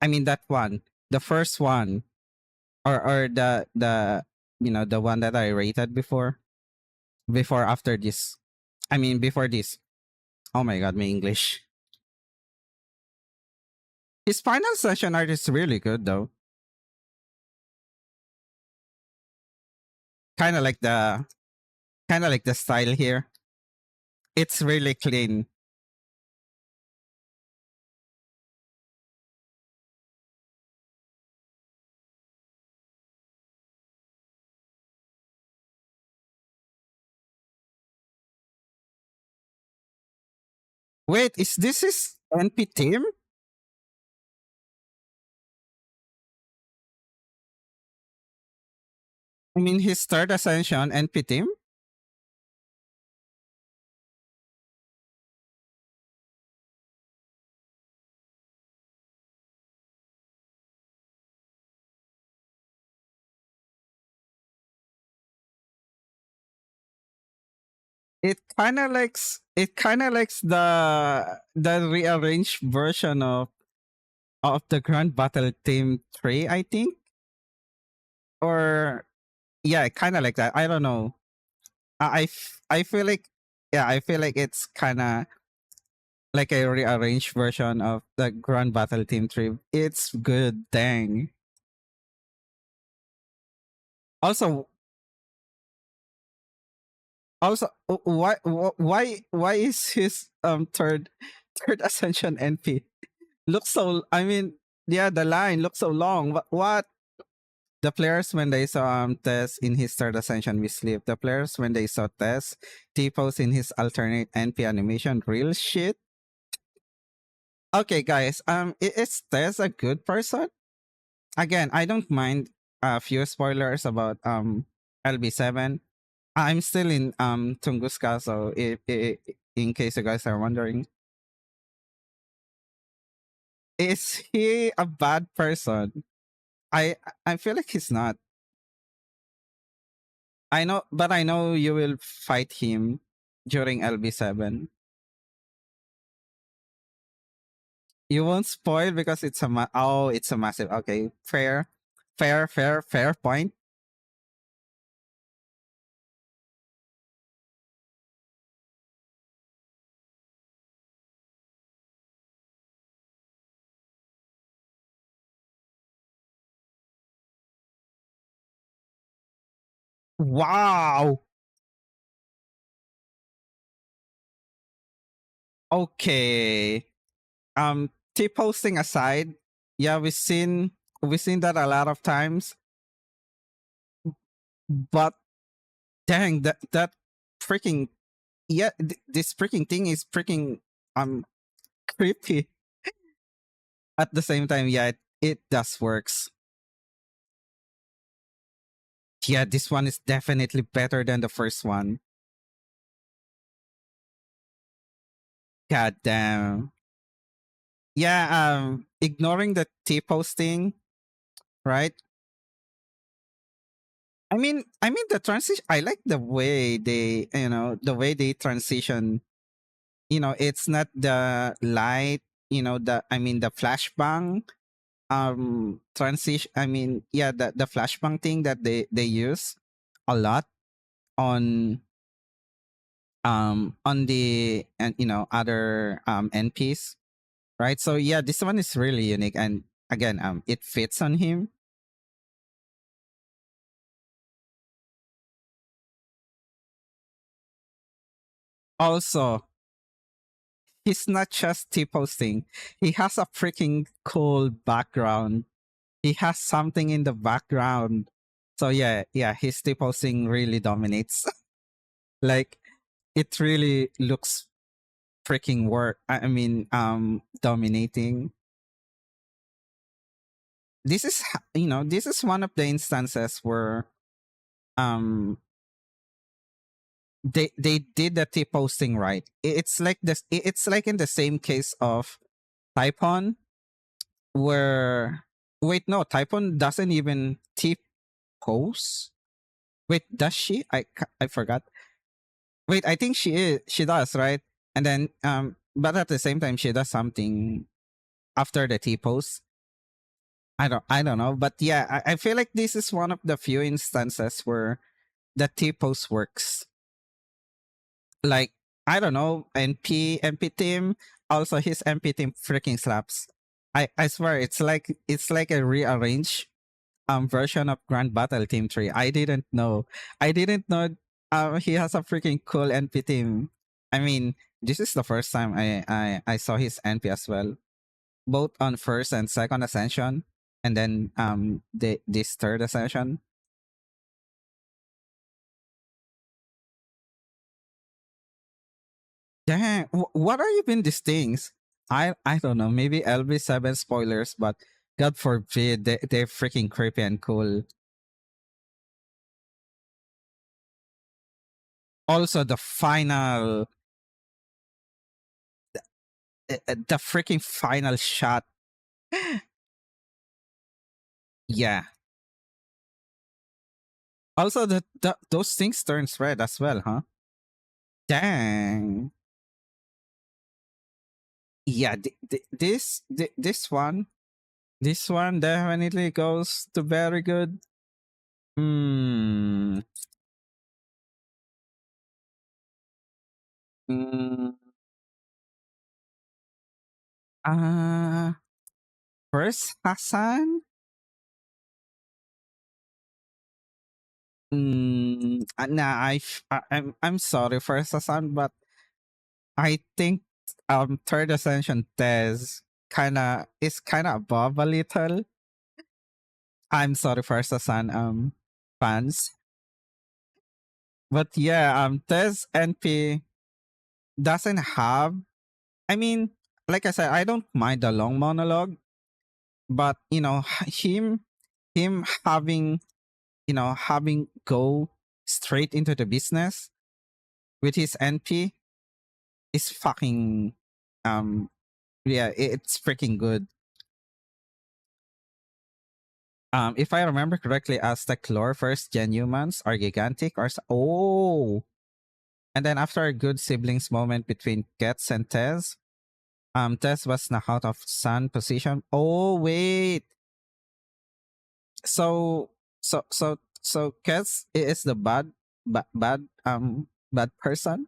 I mean that one, the first one, or the the one that I rated before after this. I mean before this. Oh my god, my English. His final session art is really good though. Kind of like the style here. It's really clean. Wait, is this his NP team? I mean his third ascension NP team? It kind of likes the rearranged version of the Grand Battle Team 3, I think. Or yeah, kind of like that. I don't know. I feel like yeah, I feel like it's kind of like a rearranged version of the Grand Battle Team 3. It's good, dang. Also, why is his third ascension NP looks so? I mean, yeah, the line looks so long. What? The players when they saw Tess in his third ascension we sleep. The players when they saw Tess T-pose in his alternate NP animation. Real shit. Okay, guys. Is Tess a good person? Again, I don't mind a few spoilers about LB7. I'm still in Tunguska, so if in case you guys are wondering, is he a bad person? I I feel like he's not. I know, but I know you will fight him during LB7. You won't spoil because it's it's a massive. Okay, fair point. Wow. Okay. T posting aside, yeah, we've seen that a lot of times, but dang, that freaking yeah, this freaking thing is freaking creepy at the same time. Yeah, it does works. Yeah, this one is definitely better than the first one. God damn. Yeah, ignoring the T posting, right? I mean the transition. I like the way they, the way they transition. It's not the light. The flashbang transition. The flashbang thing that they use a lot on the and other NPs, right? So yeah, this one is really unique, and again, it fits on him. Also, he's not just T posting; he has a freaking cool background. He has something in the background. So yeah, his T posting really dominates. Like, it really looks freaking work. Dominating. This is one of the instances where um they did the T posting right. It's like this. It's like in the same case of Typhon, where wait, no, Typhon doesn't even T post. Wait, does she? I forgot. Wait, I think she is. She does, right? And then but at the same time, she does something after the T post. I don't know, but yeah, I feel like this is one of the few instances where the T post works. Like, I don't know, NP team. Also, his NP team freaking slaps. I swear, it's like a rearranged version of Grand Battle Team 3. I didn't know he has a freaking cool NP team. I mean, this is the first time I saw his NP as well, both on first and second ascension, and then this third ascension. Dang, what are even these things? I don't know. Maybe LB7 spoilers, but God forbid they're freaking creepy and cool. Also, the freaking final shot. Yeah. Also, those things turns red as well, huh? Dang. Yeah. This one definitely goes to very good. Hmm. Mm, uh, first Hassan. Nah, I'm sorry, First Hassan, but I think Third Ascension Tez kind of above a little. I'm sorry, First Hassan fans, but yeah, Tez NP doesn't have. I mean, like I said, I don't mind the long monologue, but him having go straight into the business with his NP is fucking um yeah, it's freaking good. If I remember correctly, Aztec lore, first gen humans are gigantic oh, and then after a good siblings moment between Gets and Tez, Tez was knocked out of Sun position. Oh wait, so so Gets is the bad person.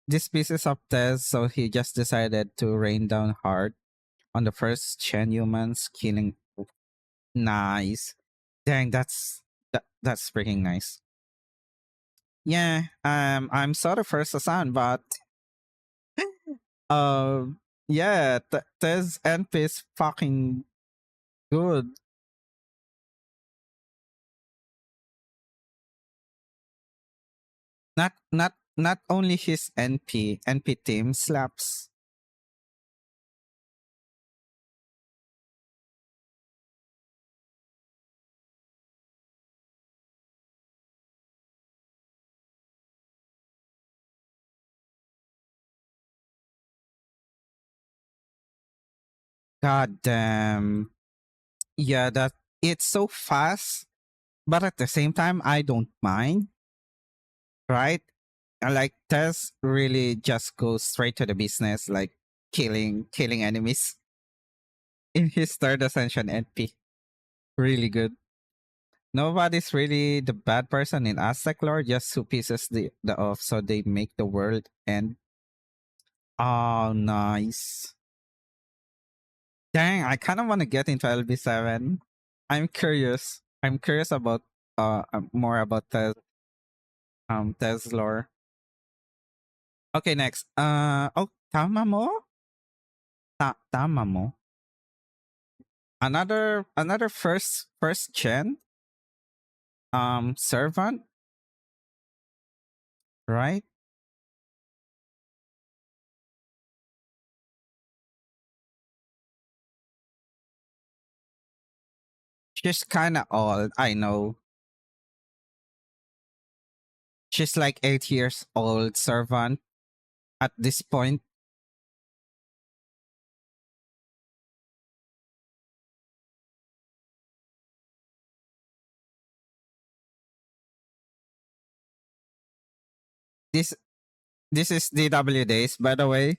This pieces of Tez, so he just decided to rain down hard on the first gen humans, killing. Nice. Dang, that's freaking nice. Yeah, I'm sort of first Asan, but yeah, Tez NP is fucking good. Not only his NP team slaps. God damn. Yeah, that it's so fast, but at the same time, I don't mind, right? Like Tess really just goes straight to the business, like killing enemies in his third ascension NP. Really good. Nobody's really the bad person in Aztec lore, just who pieces the off so they make the world end. Oh, nice. Dang, I kind of want to get into LB7. I'm curious. I'm curious about more about Tez lore. Okay, next. Oh, Tamamo? Tamamo. Another first gen servant, right? She's kind of old, I know. She's like 8 years old servant at this point. This this is DW days, by the way.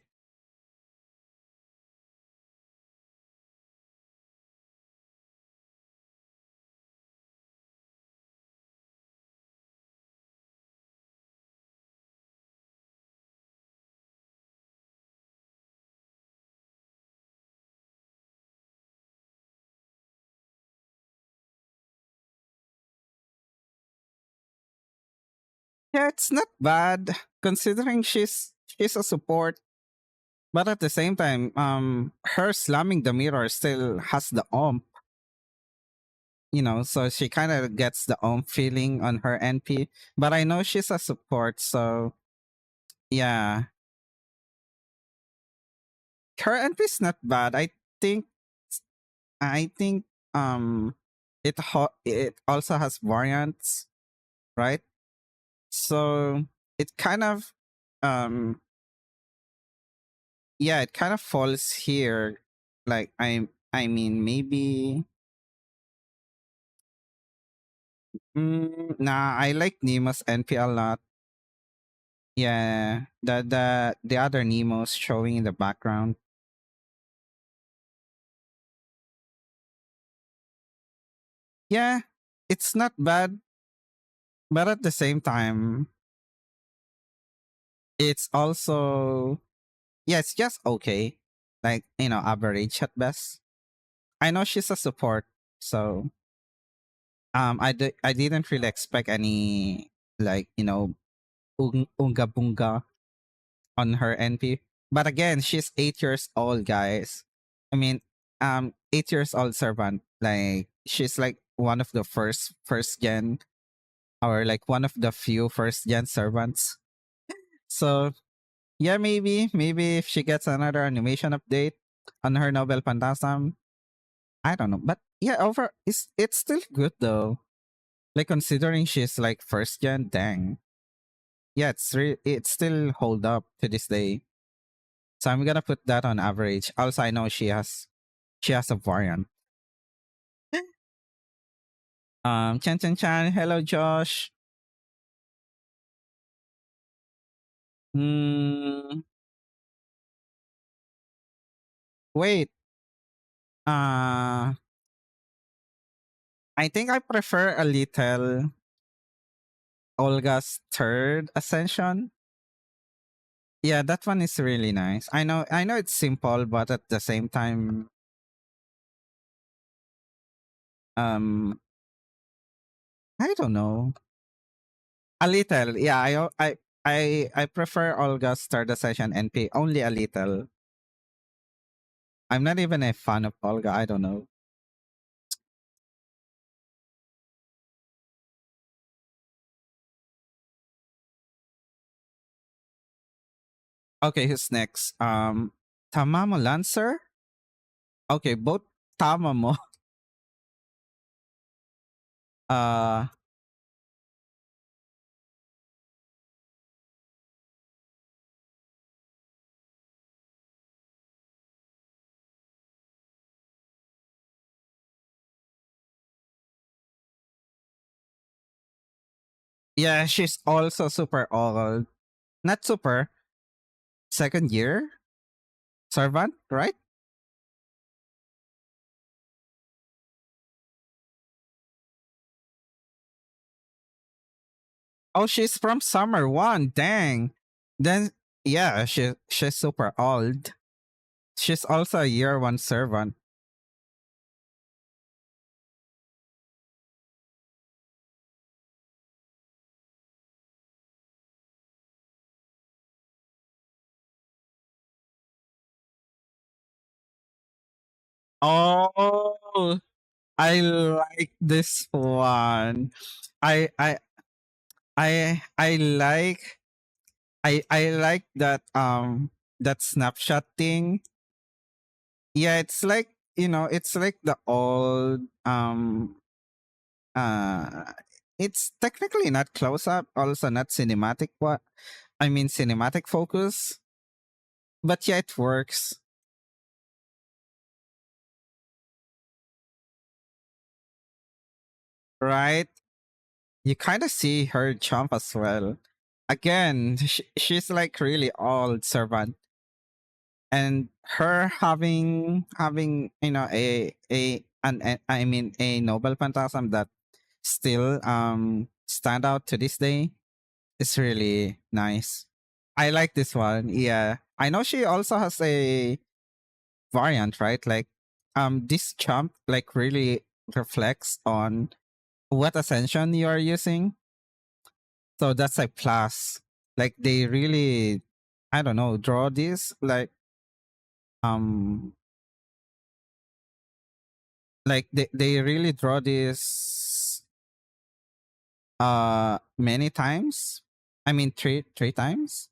Yeah, it's not bad considering she's a support, but at the same time, her slamming the mirror still has the so she kind of gets the feeling on her NP. But I know she's a support, so yeah, her NP is not bad. Think I think it also has variants, right? So it kind of um yeah, it kind of falls here. Like I mean maybe nah, I like Nemo's NP a lot. Yeah, the other Nemos showing in the background. Yeah, it's not bad, but at the same time, it's also yeah, it's just okay. Like, average at best. I know she's a support, so I didn't really expect any like, unga bunga on her NP. But again, she's 8 years old, guys. I mean, 8 years old servant. Like she's like one of the first gen, or like one of the few first gen servants. So yeah, maybe if she gets another animation update on her novel Phantasm, I don't know. But yeah, it's still good though. Like considering she's like first gen, dang. Yeah, it still hold up to this day. So I'm gonna put that on average. Also, I know she has a variant. Chan Chan Chan, hello Josh. Hmm. Wait. Uh, I think I prefer a little Olga's third ascension. Yeah, that one is really nice. I know it's simple, but at the same time, um, I don't know. A little, yeah. I prefer Olga's third ascension NP only a little. I'm not even a fan of Olga. I don't know. Okay, who's next? Tamamo Lancer. Okay, both Tamamo. Uh, Yeah, she's also super old. Not super. Second year servant, right? Oh, she's from summer one. Dang. Then yeah, she's super old. She's also a year one servant. Oh, I like this one. I I I like I like that snapshot thing. Yeah, it's like, it's like the old uh it's technically not close up, also not cinematic, what I mean cinematic focus, but yeah, it works, right? You kind of see her jump as well. Again, she's like really old servant, and her having I mean a noble phantasm that still stand out to this day is really nice. I like this one. Yeah, I know she also has a variant, right? Like, this jump like really reflects on what ascension you are using. So that's a plus. Like they really, I don't know, draw this um like they really draw this many times. I mean three times.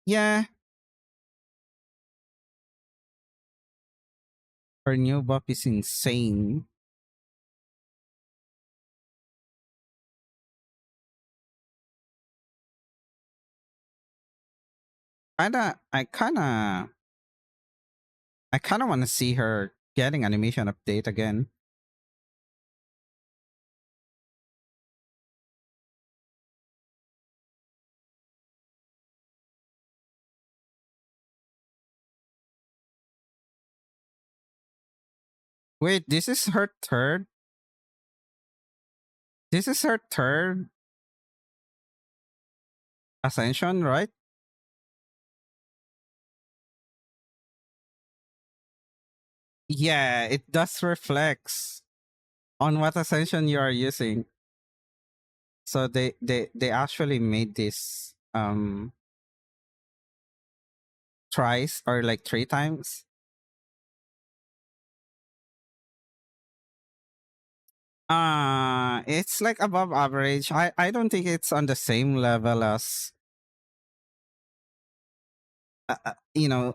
Yeah, her new buff is insane. I kinda want to see her getting animation update again. Wait, this is her third. This is her third ascension, right? Yeah, it does reflects on what ascension you are using. So they actually made this twice or like three times. It's like above average. I don't think it's on the same level as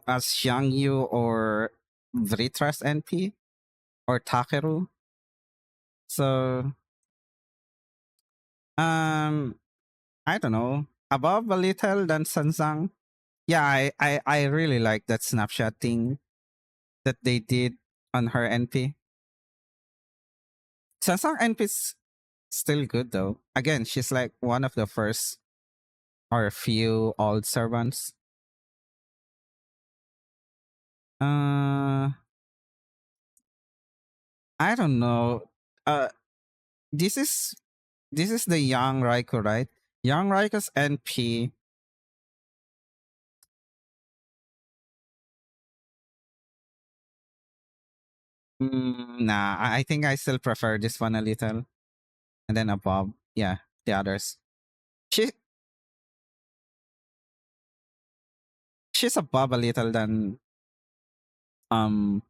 as Yu or Vritra's NP or Takeru. So um I don't know. Above a little than Sansang. Yeah, I really like that snapshot thing that they did on her NP. Sansang NP is still good though. Again, she's like one of the first or a few old servants. Uh I don't know. Uh this is this is the young Raikou, right? Young Raikou's NP. Nah, I think I still prefer this one a little. And then above, yeah, the others. She she's above a little than um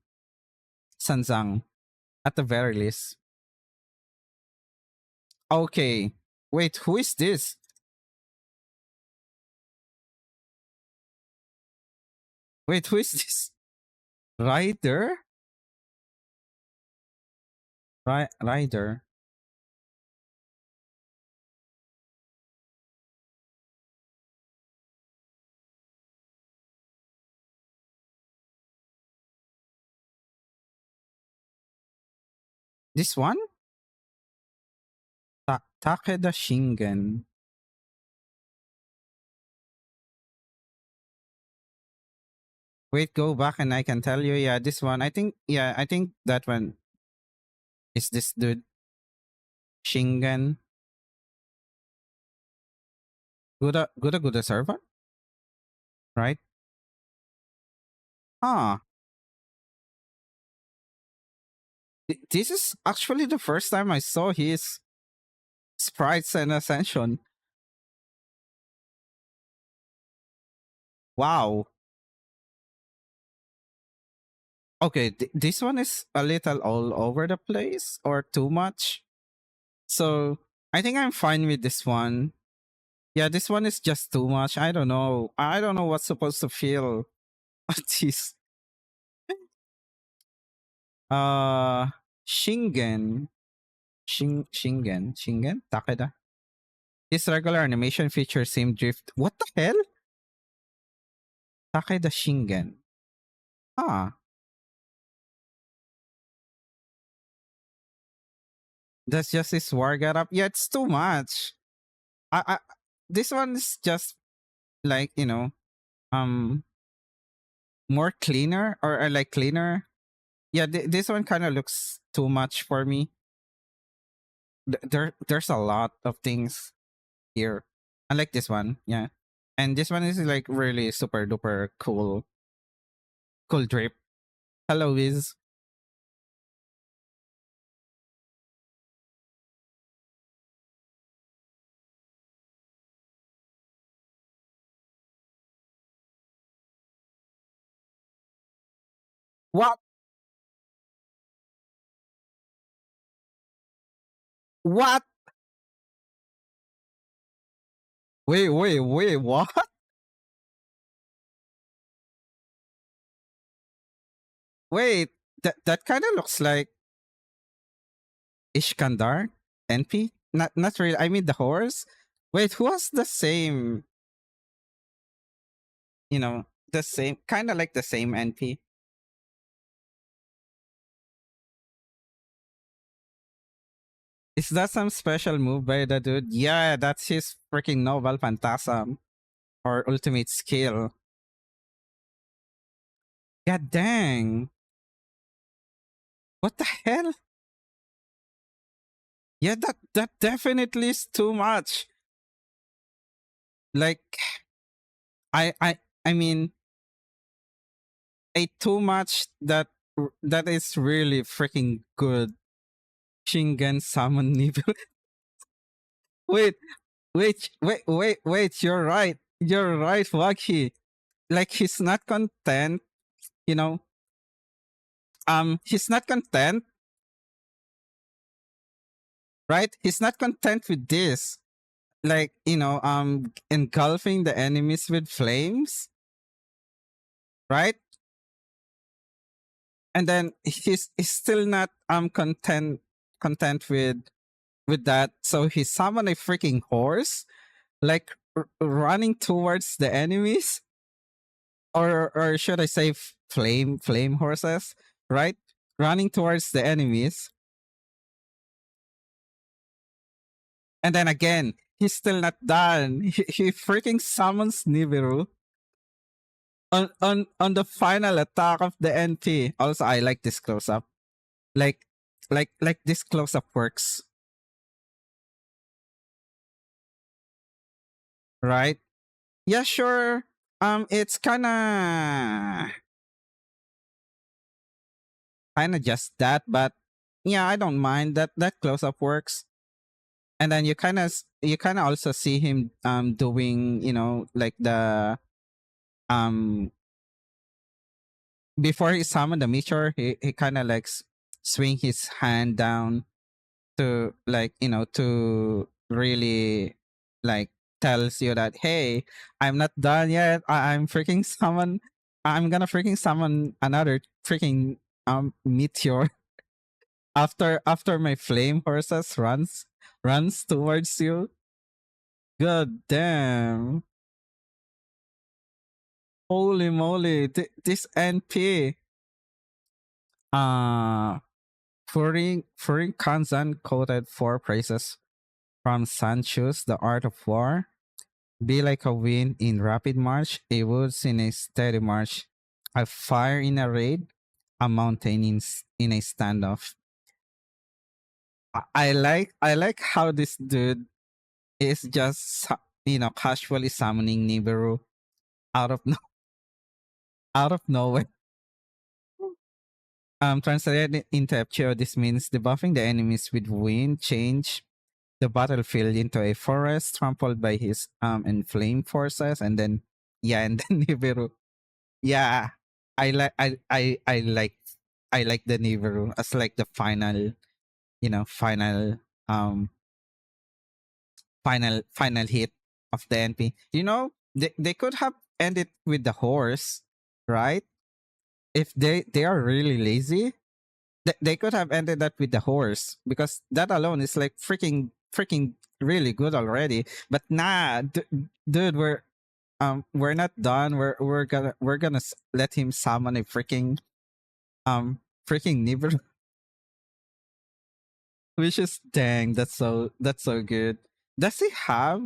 Sanzang at the very least. Okay. Wait, who is this? Wait, who is this? Rider? Rider. This one? Takeda Shingen. Wait, go back and I can tell you. Yeah, this one. I think that one is this dude. Shingen. Guda server? Right? Ah. This is actually the first time I saw his sprites and ascension. Wow. Okay, this one is a little all over the place or too much. So I think I'm fine with this one. Yeah, this one is just too much. I don't know. I don't know what's supposed to feel. This uh Shingen. Shingen? Takeda? This regular animation features same drift. What the hell? Takeda Shingen. Ah, that's just his war get up. Yeah, it's too much. I this one is just like, um more cleaner or like cleaner. Yeah, this one kind of looks too much for me. There's a lot of things here. I like this one. Yeah. And this one is like really super duper cool drip. Hello, Wiz. What? What? Wait, what? Wait, that kind of looks like Ishkandar NP. Not really. I mean the horse. Wait, who has the same? You know, the same kind of like the same NP. Is that some special move by the dude? Yeah, that's his freaking novel Phantasm or ultimate skill. God dang. What the hell? Yeah, that definitely is too much. Like I I I mean a too much that is really freaking good. Shingen summon Nibiru. wait, wait, you're right. You're right, Waki. Like he's not content, you know. He's not content, right? He's not content with this. Like, engulfing the enemies with flames, right? And then he's still not content with that. So he summoned a freaking horse, like running towards the enemies, or should I say flame horses, right? Running towards the enemies, and then again he's still not done. He freaking summons Nibiru on the final attack of the NP. Also, I like this close up. Like like this close up works, right? Yeah, sure. It's kinda just that, but yeah, I don't mind that close up works. And then you kinda also see him doing, like the um before he summoned the meteor, he kinda like swing his hand down to, like, to really like tells you that, hey, I'm not done yet. I'm gonna freaking summon another freaking meteor after my flame horses runs towards you. God damn. Holy moly. This NP. Uh Furin Kanzan quoted four phrases from Sancho's The Art of War. Be like a wind in rapid march, a woods in a steady march, a fire in a raid, a mountain in a standoff. I like how this dude is just casually summoning Nibiru out of out of nowhere. Translated into FGO, this means debuffing the enemies with wind change the battlefield into a forest trampled by his inflamed forces, and then and then Nibiru. Yeah, I like the Nibiru as like the final, final um final hit of the NP. They could have ended with the horse, right? If they are really lazy, they could have ended that with the horse, because that alone is like freaking really good already. But nah, dude, we're not done. We're gonna let him summon a freaking Nibur, which is dang. That's so good. Does he have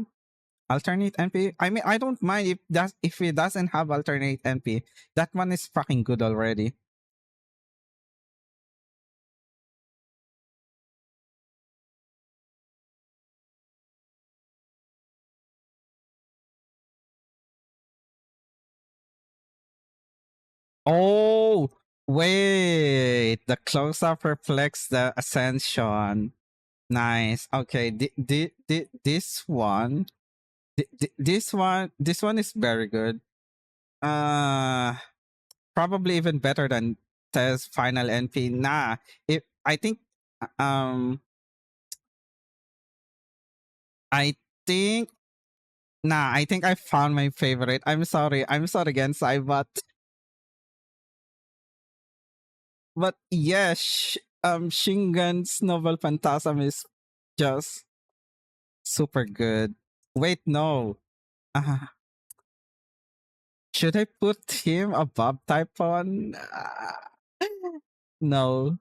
alternate NP? I mean, I don't mind if he doesn't have alternate NP. That one is fucking good already. Oh, wait. The close up reflects the ascension. Nice. Okay. This one, this one is very good. Uh, Probably even better than Test Final NP. Nah, I think, um, I think, I think I found my favorite. I'm sorry again, Sai, but yes, Shingan's novel Phantasm is just super good. Wait, no. Uh, should I put him above Typhon? No.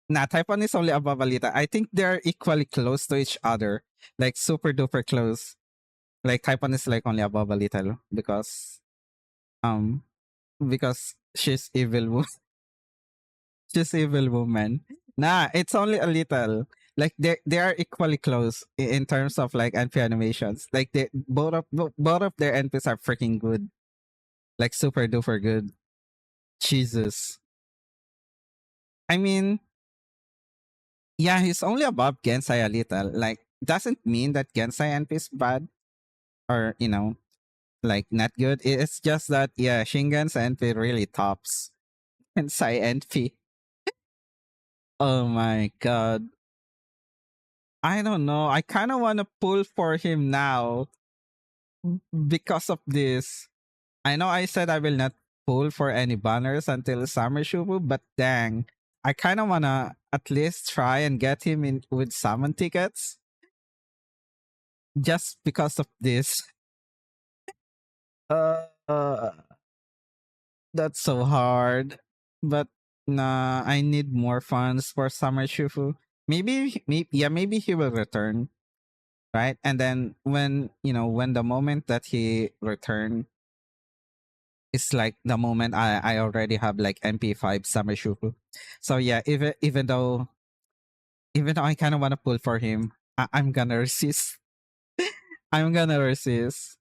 Nah, Typhon is only above Alita. I think they're equally close to each other. Like super duper close. Like Typhon is like only above Alita um because she's evil she's evil woman. Nah, it's only a little. Like they are equally close in terms of like NP animations. Like both of their NPs are freaking good. Like super duper good. Jesus. I mean, yeah, he's only above Gensai a little. Like, doesn't mean that Gensai NP is bad or, like not good. It's just that, yeah, Shingan's NP really tops Gensai NP. Oh my god. I don't know. I kind of want to pull for him now because of this. I know I said I will not pull for any banners until Summer Shubu, but dang, I kind of want to at least try and get him in with summon tickets just because of this. Uh, that's so hard. But nah, I need more funds for Summer Shufu. Maybe he will return, right? And then when the moment that he return is like the moment I already have like MP5 Summer Shufu. So yeah, even though I kind of want to pull for him, I'm gonna resist. I'm gonna resist.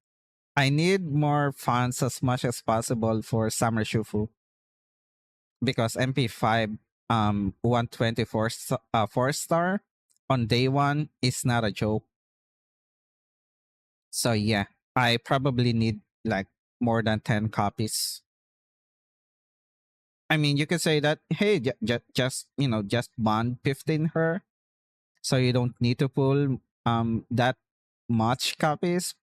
I need more funds as much as possible for Summer Shufu, because MP5 124 4-star on day one is not a joke. So yeah, I probably need like more than 10 copies. I mean, you could say that, hey, just bond 15 her, so you don't need to pull that much copies.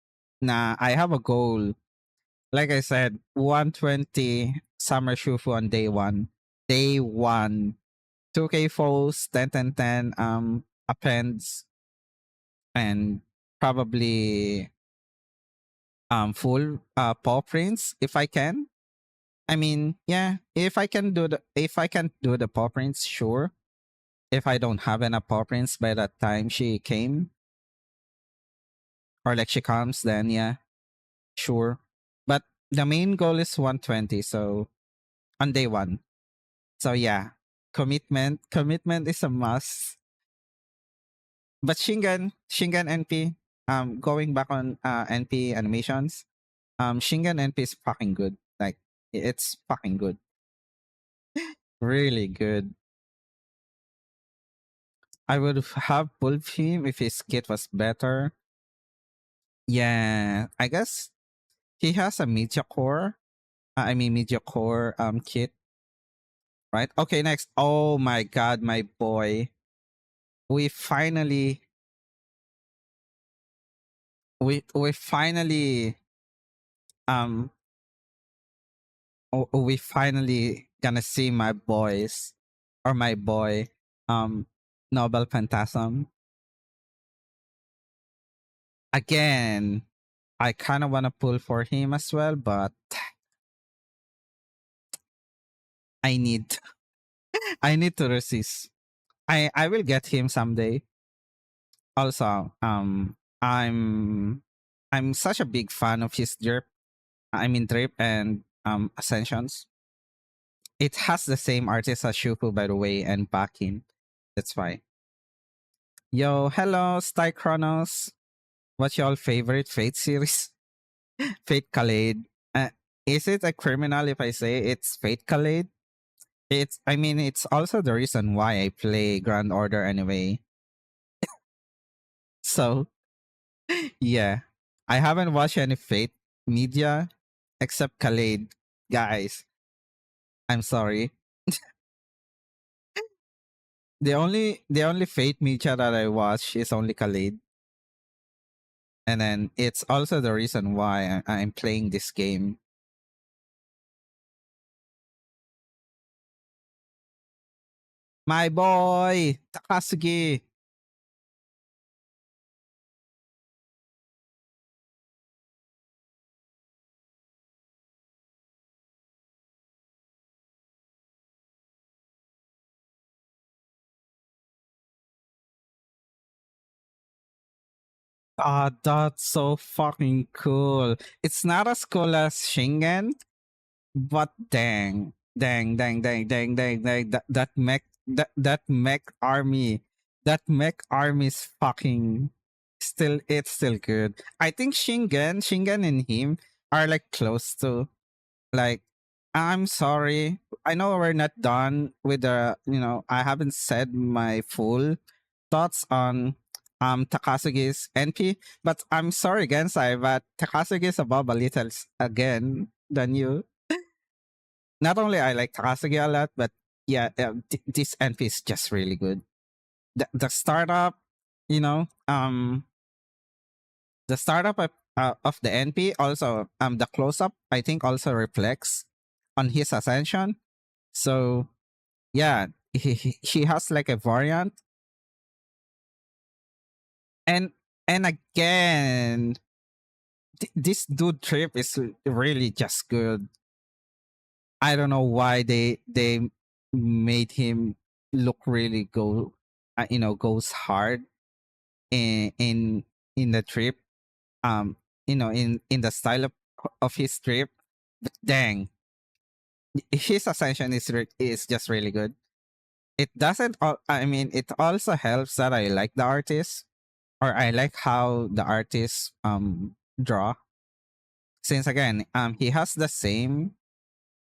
Nah, I have a goal. Like I said, 120 Summer Shufu on day one. Day one. 2K foes, 10 10 10 appends, and probably full paw prints if I can. I mean, yeah, if I can do the paw prints, sure. if I don't have enough paw prints by that time she came, or like she comes, then yeah, sure. But the main goal is 120, so on day one. So yeah, commitment is a must. But Shingan NP, going back on NP animations, Shingan NP is fucking good. Like it's fucking good. Really good. I would have pulled him if his kit was better. Yeah, I guess he has a media core. I mean media core kit, right? Okay, next. Oh my god, my boy. We finally we finally um we finally gonna see my boys or my boy um Nobel Phantasm again. I kind of want to pull for him as well, but I need I need to resist. I will get him someday. Also, I'm such a big fan of his drip. I mean drip and ascensions. It has the same artist as Shufu, by the way, and Bakin. That's why. Yo, hello, Sty Chronos. What's your favorite Fate series? Fate Khalid. Is it a criminal if I say it's Fate Khalid? I mean, it's also the reason why I play Grand Order anyway. So, yeah. I haven't watched any Fate media except Khalid. Guys, I'm sorry. The only Fate media that I watch is only Khalid. And then it's also the reason why I'm playing this game. My boy, Takasugi. Ah, that's so fucking cool. It's not as cool as Shingen, but dang, that mech army, is fucking it's still good. I think Shingen and him are like close to like. I'm sorry. I know we're not done with the. I haven't said my full thoughts on Takasugi's NP, but I'm sorry, Gensai, but Takasugi is above a little again than you. Not only I like Takasugi a lot, but yeah, this NP is just really good. The startup, you know, the startup of the NP also the close up I think also reflects on his ascension. So yeah, he has like a variant, and again this dude trip is really just good. I don't know why they made him look really goes hard in the trip. In the style of his trip. But dang, his ascension is just really good. It doesn't. I mean, it also helps that I like the artist, or I like how the artist draw. Since again, he has the same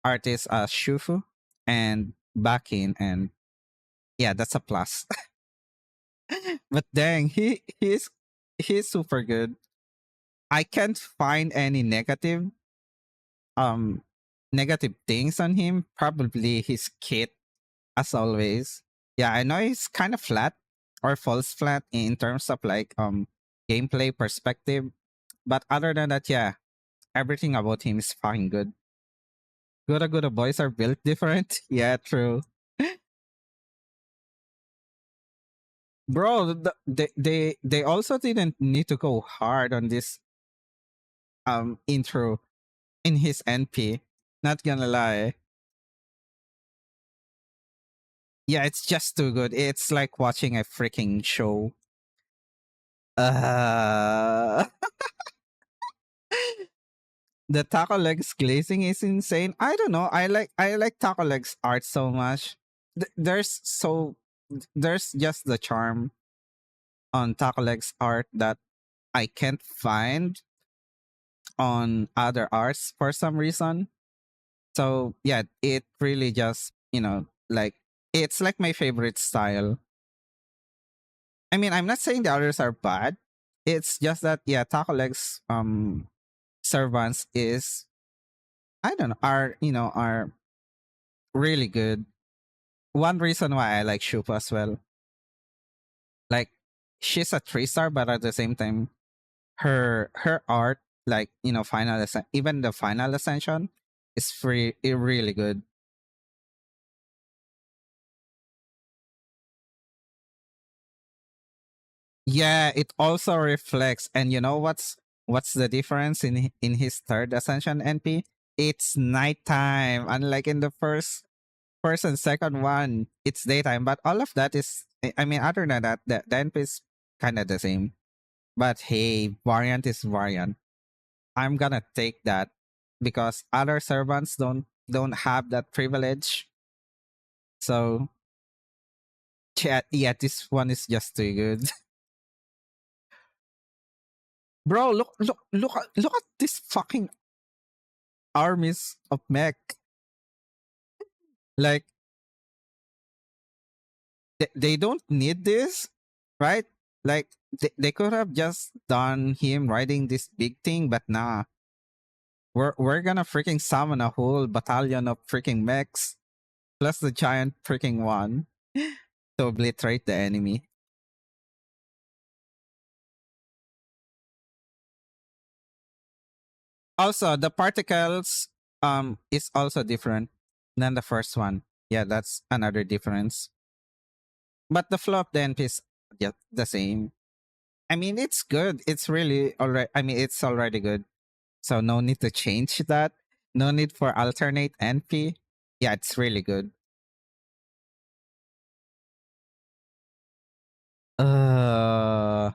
artist as Shufu and Bakin, and yeah, that's a plus. But dang, he's super good. I can't find any um negative things on him. Probably his kit, as always. Yeah, I know he's kind of flat or falls flat in terms of like gameplay perspective. But other than that, yeah, everything about him is fucking good. Good boys are built different. Yeah, true. Bro, they also didn't need to go hard on this intro in his NP. Not gonna lie. Yeah, it's just too good. It's like watching a freaking show. Uh the taco legs glazing is insane. I don't know. I like taco legs art so much. There's just the charm on taco legs art that I can't find on other arts for some reason. So yeah, it really just, like, it's like my favorite style. I mean, I'm not saying the others are bad. It's just that, yeah, taco legs servants is, I don't know, are really good. One reason why I like Shupa as well. Like, she's a 3-star, but at the same time, her art, like, even the final ascension is really good. Yeah, it also reflects, and you know what's the difference in his third ascension NP? It's nighttime, unlike in the first and second one, it's daytime. But all of that is, I mean, other than that, the NP is kind of the same. But hey, variant is variant. I'm gonna take that because other servants don't have that privilege. So yeah, this one is just too good. Bro, look at this fucking armies of mech. Like, they don't need this, right? Like, they could have just done him riding this big thing, but nah. We're gonna freaking summon a whole battalion of freaking mechs plus the giant freaking one to obliterate the enemy. Also, the particles is also different than the first one. Yeah, that's another difference. But the flow of the NP is just the same. I mean, it's good. It's really already. I mean, it's already good. So no need to change that. No need for alternate NP. Yeah, it's really good. Uh,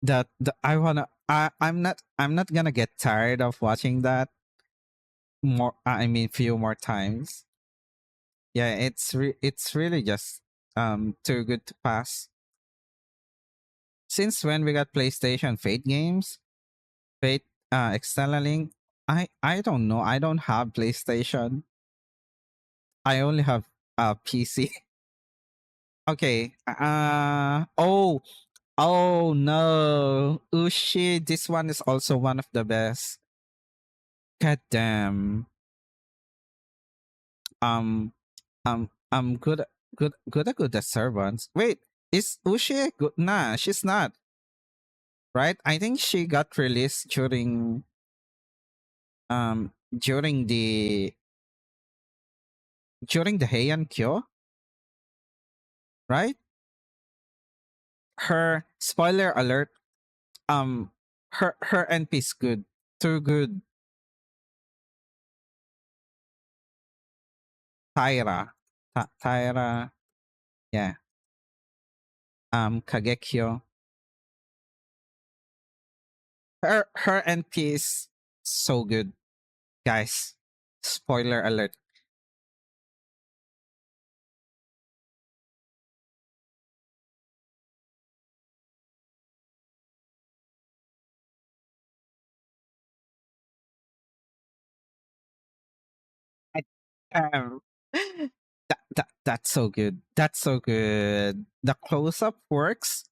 that the, I wanna. I'm not gonna get tired of watching that more. I mean, few more times. Yeah, it's really just too good to pass. Since when we got PlayStation Fate games, Fate external link. I don't know. I don't have PlayStation. I only have PC. Okay. Oh no. Ushi, this one is also one of the best. God damn. Um good at servants. Wait, is Ushi good? Nah, she's not. Right? I think she got released during the Heian Kyo, right? Her spoiler alert, um her NP is good. Too good. Taira. Taira, yeah. Kagekyo. Her NP is so good, guys. Spoiler alert. I, um, that's so good. That's so good. The close up works,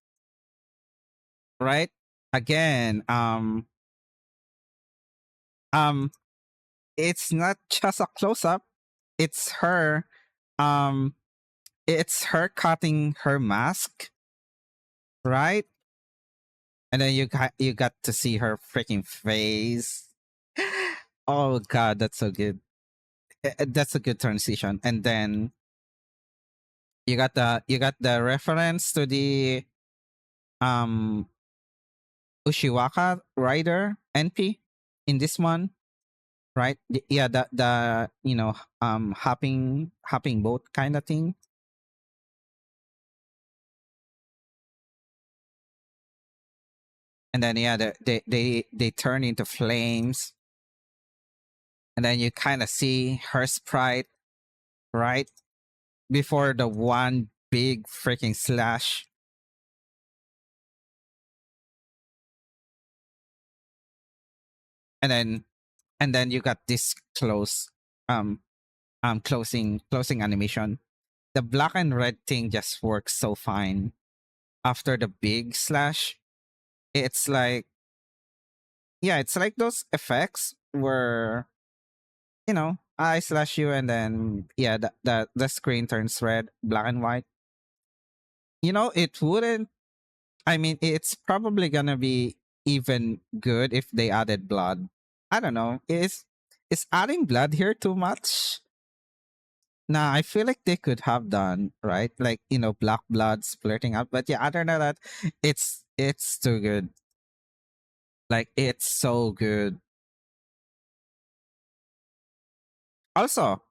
right? Again, um, it's not just a close up. It's her, um, it's her cutting her mask, right? And then you got to see her freaking face. Oh god, that's so good. That's a good transition. And then you got the reference to the um Ushiwaka rider NP in this one, right? Yeah, the hopping boat kind of thing. And then yeah, they turn into flames, and then you kind of see her sprite right before the one big freaking slash, and then you got this um closing animation. The black and red thing just works so fine after the big slash. It's like, yeah, it's like those effects where, I slash you, and then yeah, the screen turns red, black and white. It wouldn't, I mean, it's probably gonna be even good if they added blood. I don't know. Is adding blood here too much? Nah, I feel like they could have done, right? Like, black blood splitting up. But yeah, other than that, it's too good. Like, it's so good. Also,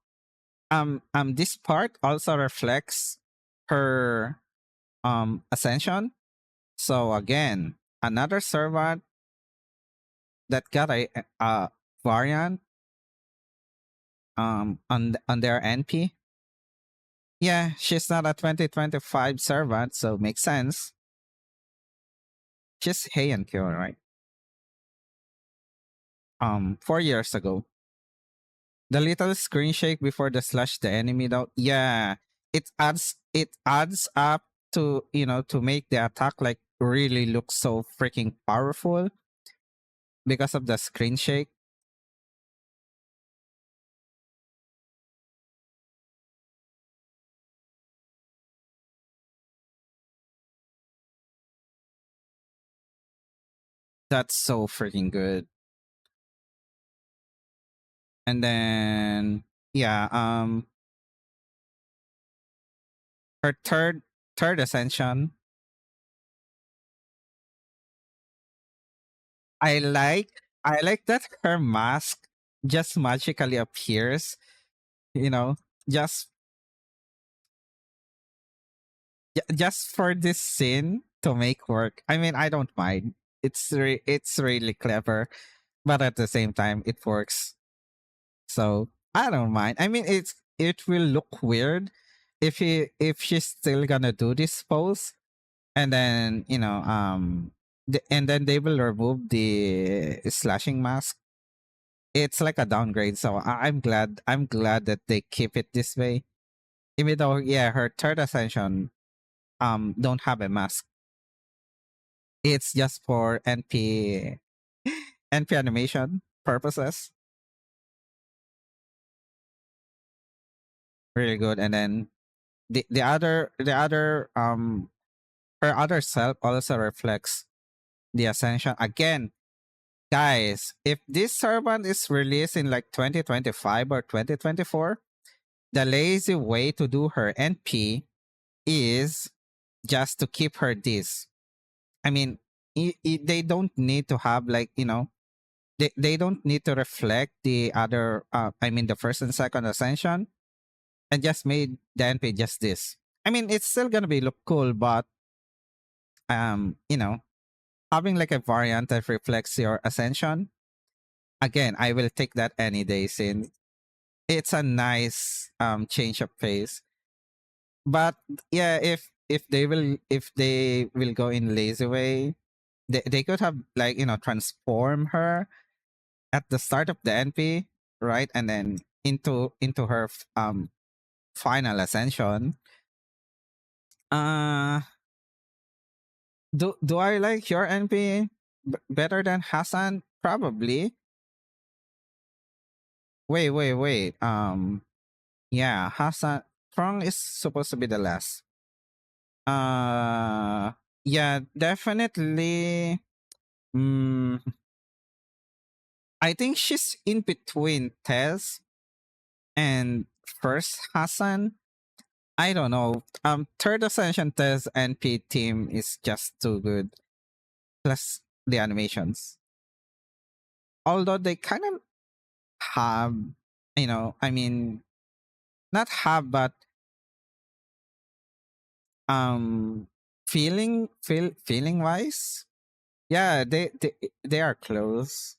this part also reflects her ascension. So again, another servant that got a variant on their NP. Yeah, she's not a 2025 servant, so makes sense. She's Heian Kyo, right? 4 years ago. The little screen shake before the slash the enemy though. Yeah. It adds up to make the attack like really look so freaking powerful because of the screen shake. That's so freaking good. And then yeah, her third ascension. I like that her mask just magically appears, you know, just just for this scene to make work. I mean, I don't mind. It's really clever, but at the same time, it works. So I don't mind. I mean, it will look weird if she's still gonna do this pose, and then and then they will remove the slashing mask. It's like a downgrade. So I'm glad that they keep it this way. Even though yeah, her third ascension don't have a mask. It's just for NP animation purposes. Really good. And then the other her other self also reflects the ascension. Again, guys, if this servant is released in like 2025 or 2024, the lazy way to do her NP is just to keep her this. I mean, they don't need to have like, they don't need to reflect the other I mean the first and second ascension, and just made the NP just this. I mean, it's still gonna be look cool, but um, you know, having like a variant that reflects your ascension, again, I will take that any day since it's a nice change of pace. But yeah, if they will go in lazy way, they could have like transform her at the start of the NP, right? And then into her final ascension. Uh do I like your NP better than Hassan? Probably. Wait. Yeah, Hassan Trong is supposed to be the last. Uh yeah, definitely. Mm, I think she's in between Tez and first Hassan. I don't know. Third Ascension Tez NP team is just too good. Plus the animations. Although they kind of have, I mean, not have, but feeling wise, Yeah, they are close,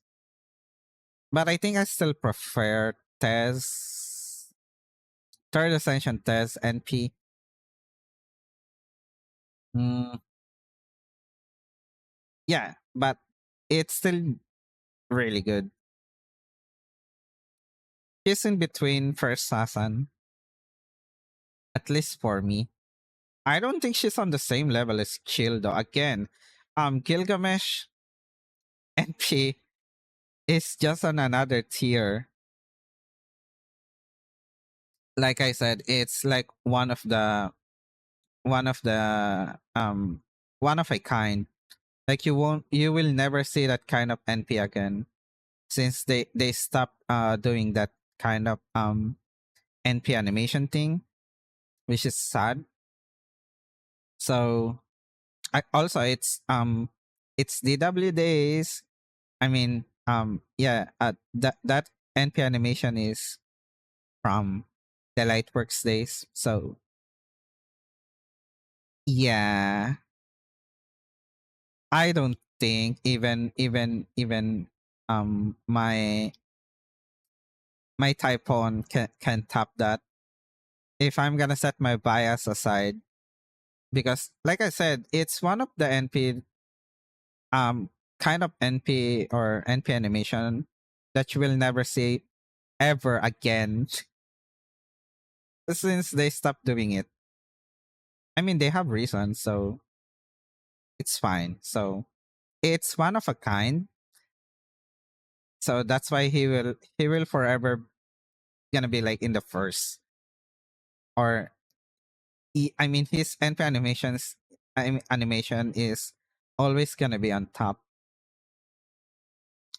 but I think I still prefer Tez, Third Ascension Tez NP. Mm, yeah, but it's still really good. She's in between First Sasan, at least for me. I don't think she's on the same level as Chill though. Again, Gilgamesh NP is just on another tier. Like I said, it's like one of the one of a kind. Like you will never see that kind of NP again since they stopped doing that kind of NP animation thing, which is sad. So I also it's DW days. I mean yeah, that NP animation is from the Lightworks days. So yeah, I don't think even my Typhon can top that. If I'm gonna set my bias aside, because like I said, it's one of the NP um kind of NP or NP animation that you will never see ever again since they stopped doing it. I mean, they have reasons, so it's fine. So it's one of a kind. So that's why he will forever gonna be like in the first, or I mean his NP animations animation is always gonna be on top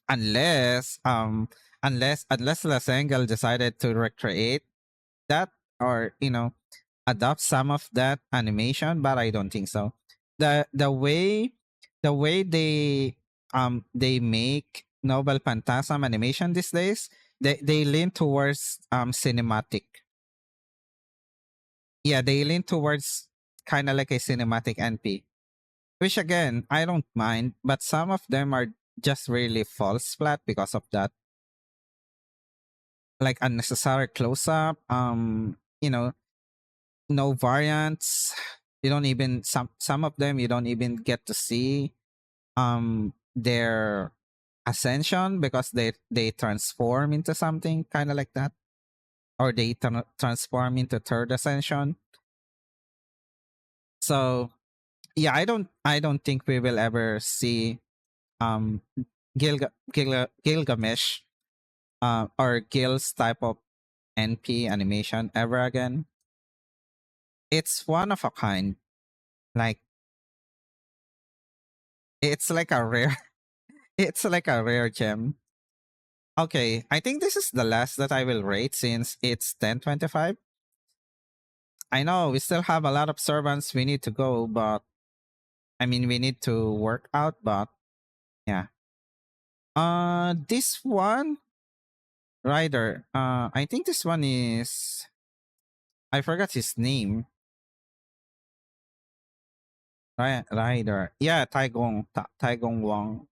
unless unless Lasengel decided to recreate that, or adopt some of that animation, but I don't think so. The way they make Nobel Phantasm animation these days, they lean towards cinematic. Yeah, they lean towards kind of like a cinematic NP, which again I don't mind, but some of them are just really false flat because of that, like unnecessary close up. No variants. You don't even some of them you don't even get to see their ascension because they transform into something kind of like that, or they transform into third ascension. So yeah, I don't think we will ever see um Gilgamesh or Gil's type of NP animation ever again. It's one of a kind. Like it's like a rare it's like a rare gem. Okay, I think this is the last that I will rate since it's 10:25. I know we still have a lot of servants we need to go, but I mean we need to work out, but yeah. This one rider. I think this one is I forgot his name. Rider. Yeah, Taigong Wang.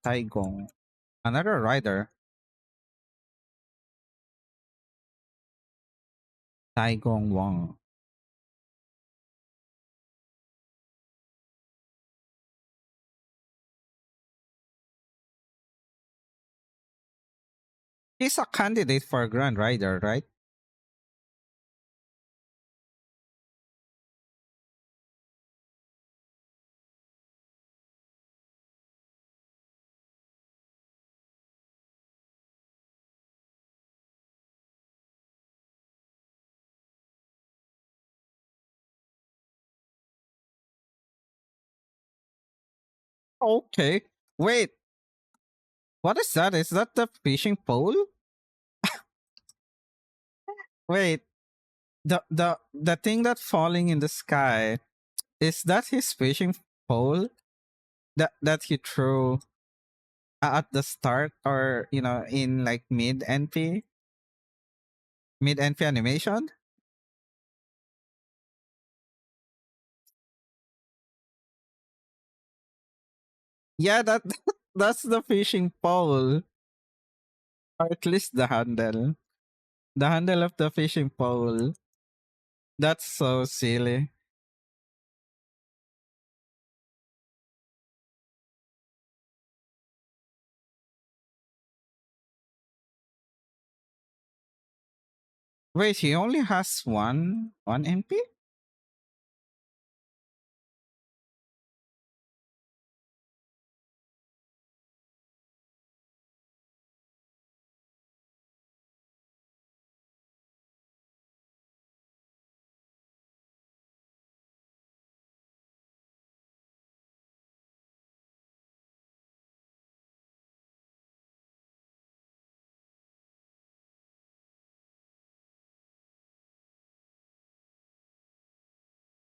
Taigong. Another rider. Taigong Wang. He's a candidate for a Grand Rider, right? Okay. Wait, what is that? Is that the fishing pole? Wait, the thing that's falling in the sky, is that his fishing pole that he threw at the start, or in like mid NP animation? Yeah, that's the fishing pole, or at least the handle. The handle of the fishing pole. That's so silly. Wait, he only has one MP?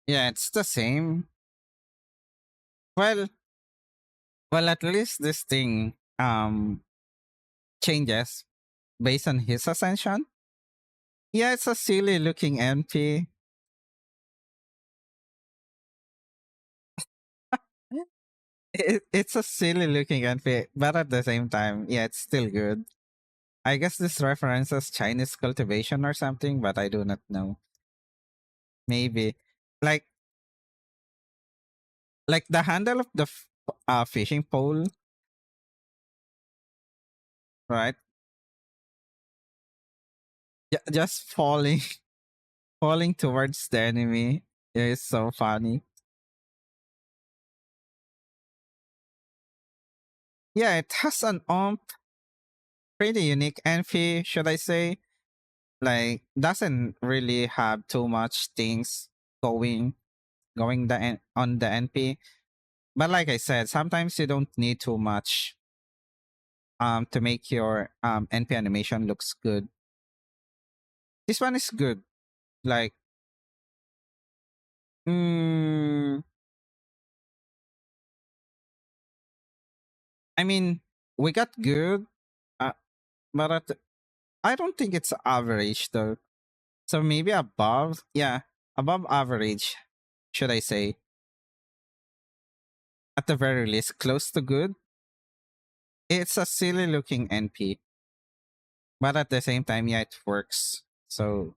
Yeah, it's the same. Well, well, at least this thing changes based on his ascension. Yeah, it's a silly looking MP. It's a silly looking NP, but at the same time, yeah, it's still good. I guess this references Chinese cultivation or something, but I do not know. Maybe like like the handle of the fishing pole, right? Just falling falling towards the enemy is so funny. Yeah, it has an pretty unique NP, should I say? Like doesn't really have too much things going on the NP. But like I said, sometimes you don't need too much to make your NP animation looks good. This one is good. Like mm, I mean, we got good, uh, but I don't think it's average though. So maybe above, yeah, above average, should I say? At the very least, close to good. It's a silly looking NP, but at the same time, yeah, it works. So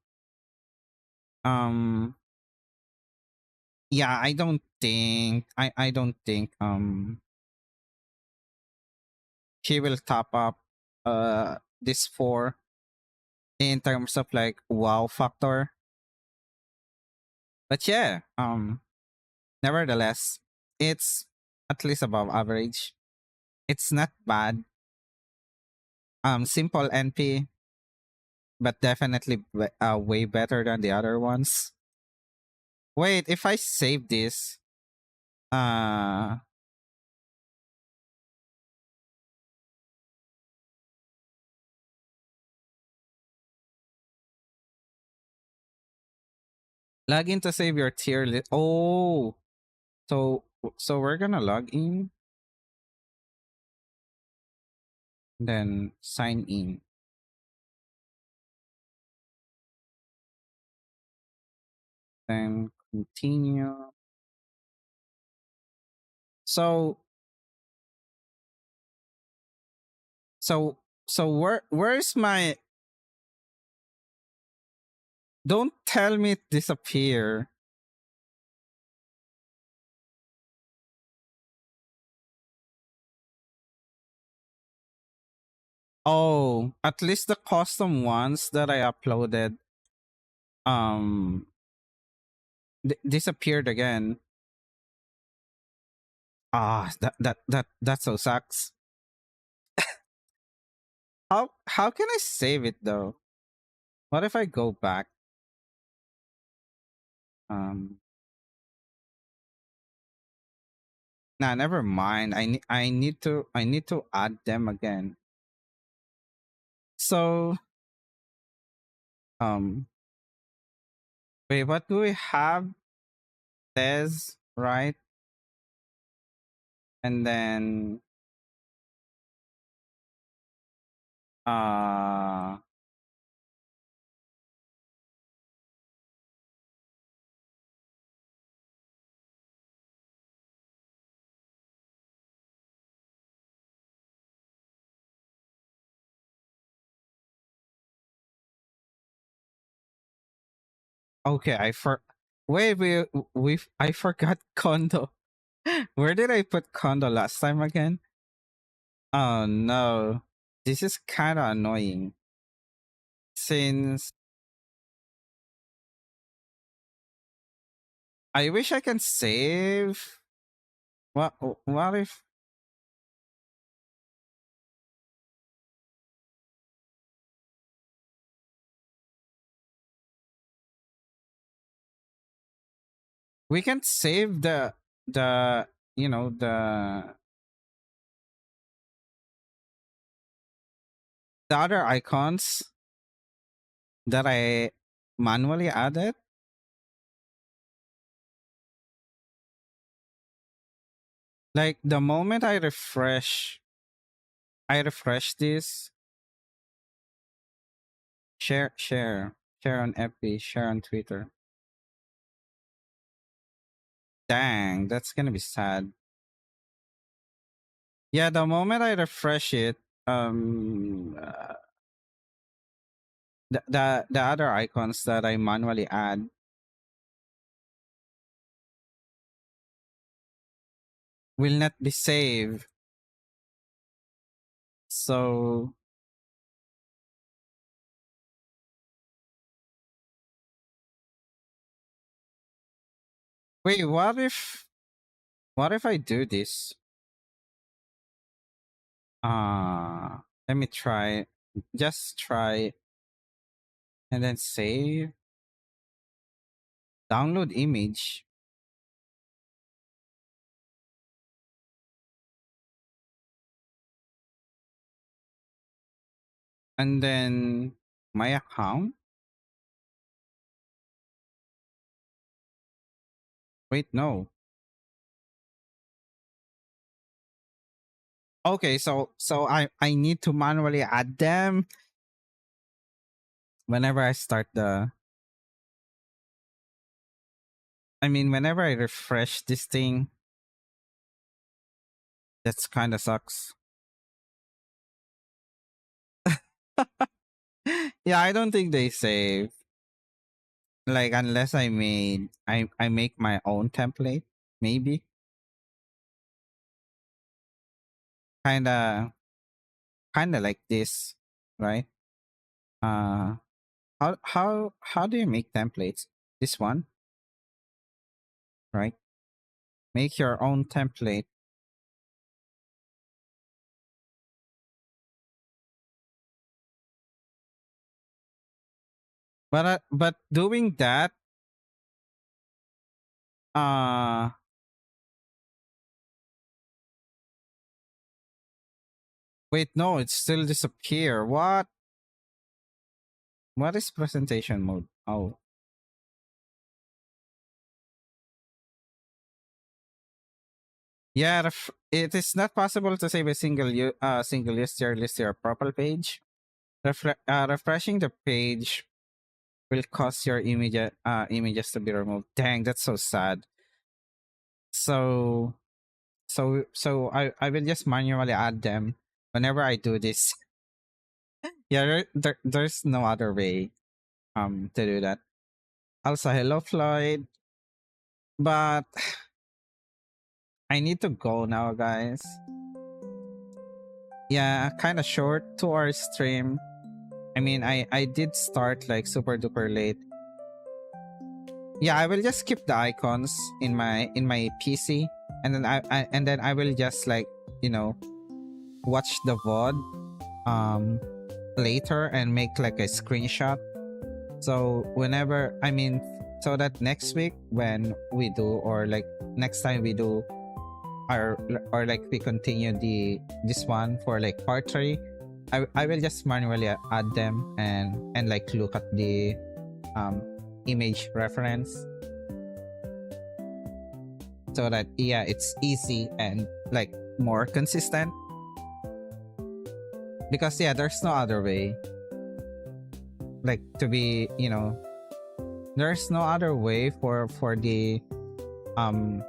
um yeah, I don't think she will top up this four in terms of like wow factor. But yeah, nevertheless, it's at least above average. It's not bad. Simple NP, but definitely way better than the other ones. Wait, if I save this, uh log in to save your tier list. Oh, so so we're gonna log in, then sign in, then continue. So so where's my, don't tell me it disappear. Oh, at least the custom ones that I uploaded um disappeared again. Ah, that so sucks. How can I save it though? What if I go back? Um Nah, never mind. I need to add them again. So um wait, what do we have? Says right? And then uh Okay, wait, I forgot condo. Where did I put condo last time again? Oh no. This is kind of annoying. Since I wish I can save. What if we can save the you know the other icons that I manually added? Like the moment I refresh this, share on FB, share on Twitter. Dang, that's gonna be sad. Yeah, the moment I refresh it, the other icons that I manually add will not be saved. So wait, what if I do this? Let me try. Just try and then save. Download image. And then my account. Wait, no. Okay, so I need to manually add them whenever I start the. I mean, whenever I refresh this thing, that's kind of sucks. Yeah, I don't think they save. Like unless I make my own template, maybe. Kinda like this, right? Uh how do you make templates? This one, right? Make your own template. But doing that, uh wait, no, it still disappear. What is presentation mode? Oh. Yeah, it is not possible to save a single list to your profile page. Refreshing the page will cause your images to be removed. Dang, that's so sad. So I will just manually add them whenever I do this. Yeah, there's no other way to do that. Also, hello Floyd, but I need to go now, guys. Yeah, kind of short 2 hour stream. I mean, I did start like super duper late. Yeah, I will just keep the icons in my PC, and then I will just like you know watch the VOD later and make like a screenshot. So whenever so that next week when we do or like next time we do or like we continue this one for like part 3, I will just manually add them and like look at the um image reference so that yeah it's easy and like more consistent because yeah there's no other way like to be there's no other way for the um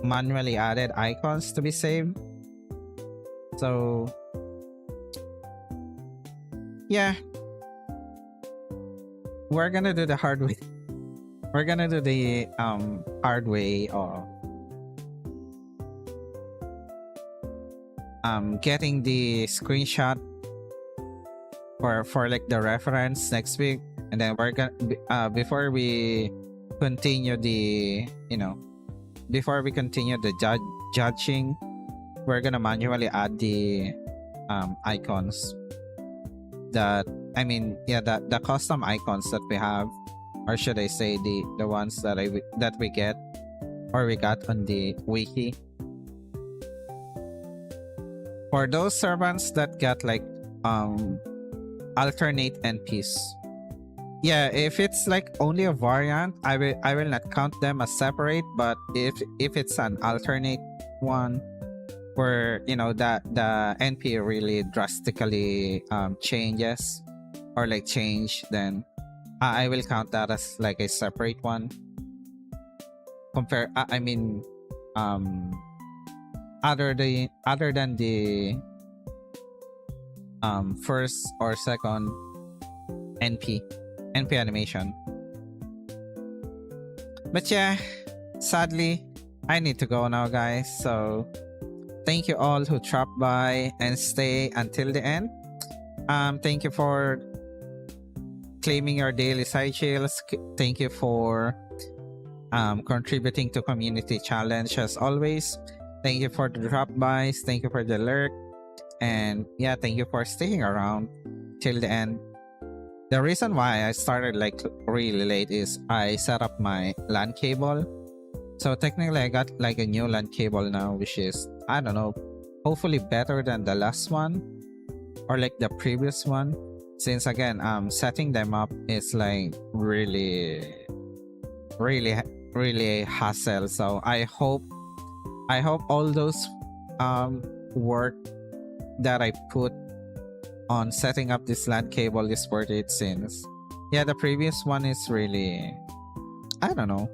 manually added icons to be saved. So yeah, we're gonna do the hard way. we're gonna do the hard way of getting the screenshot for like the reference next week, and then we're gonna before we continue the before we continue the judging, we're gonna manually add the icons that yeah, the custom icons that we have, or should I say the ones that that we get or we got on the wiki. For those servants that got like alternate NPs, yeah, if it's like only a variant, I will not count them as separate. But if it's an alternate one where that the NP really drastically changes or like change, then I will count that as like a separate one. Compare other than the first or second NP animation. But yeah, sadly, I need to go now, guys. So thank you all who dropped by and stay until the end. Thank you for claiming your daily side chills. Thank you for contributing to community challenge as always. Thank you for the drop bys. Thank you for the lurk. And yeah, thank you for staying around till the end. The reason why I started like really late is I set up my LAN cable. So technically I got like a new LAN cable now, which is, I don't know, hopefully better than the last one or like the previous one. Since again, setting them up is like really a hassle. So I hope all those work that I put on setting up this LAN cable is worth it, since yeah, the previous one is really, I don't know,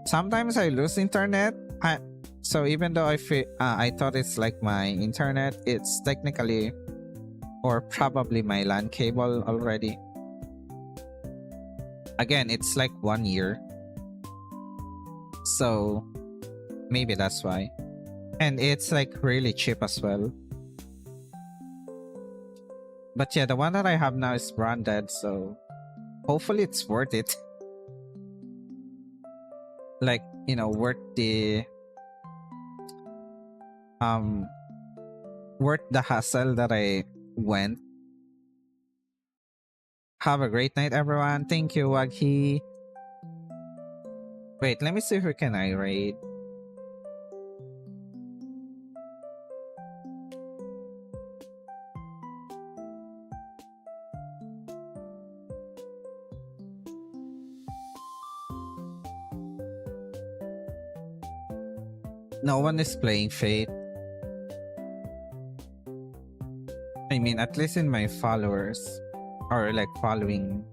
sometimes I lose internet. So even though I thought it's like my internet, it's technically or probably my LAN cable already. Again, it's like 1 year, so maybe that's why. And it's like really cheap as well. But yeah, the one that I have now is branded, so hopefully it's worth it. Like, worth the hassle that I went. Have a great night, everyone. Thank you, Waghi. Wait, let me see if we can irate. No one is playing Fate. I mean, at least in my followers, or like following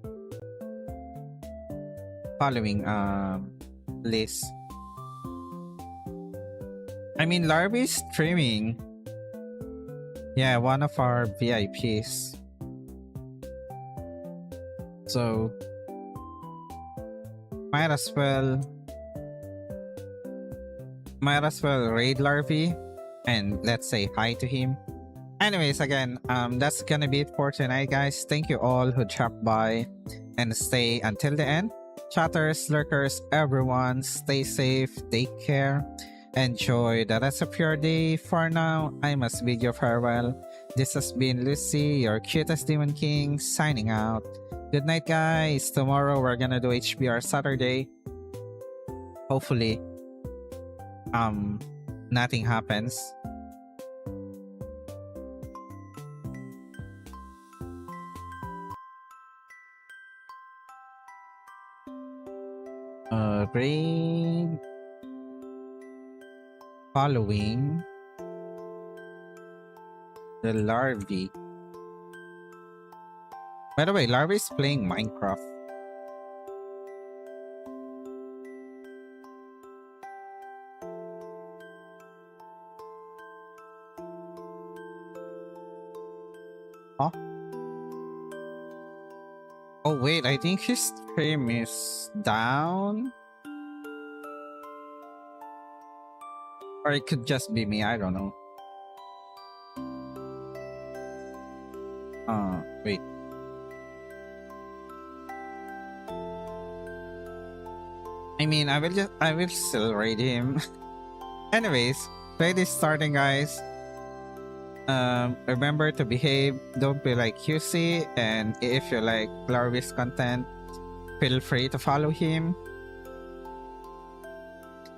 list. I mean, Larby is streaming. Yeah, one of our VIPs. So might as well raid Larby and let's say hi to him. Anyways, again, that's gonna be it for tonight, guys. Thank you all who dropped by and stay until the end. Chatters, lurkers, everyone, stay safe, take care, enjoy the rest of your day. For now, I must bid you farewell. This has been Lucy, your cutest demon king, signing out. Good night, guys. Tomorrow we're gonna do HBR Saturday. Hopefully, nothing happens. Raid following the Larvae. By the way, Larvae is playing Minecraft. Huh? Oh wait, I think his stream is down. Or it could just be me, I don't know. Wait. I mean, I will still raid him. Anyways, raid is starting, guys. Remember to behave. Don't be like QC. And if you like Larvis content, feel free to follow him.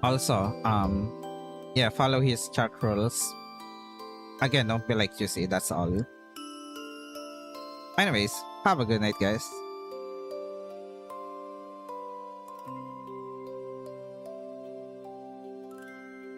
Also, yeah, follow his chat rules. Again, don't be like QC. That's all. Anyways, have a good night, guys.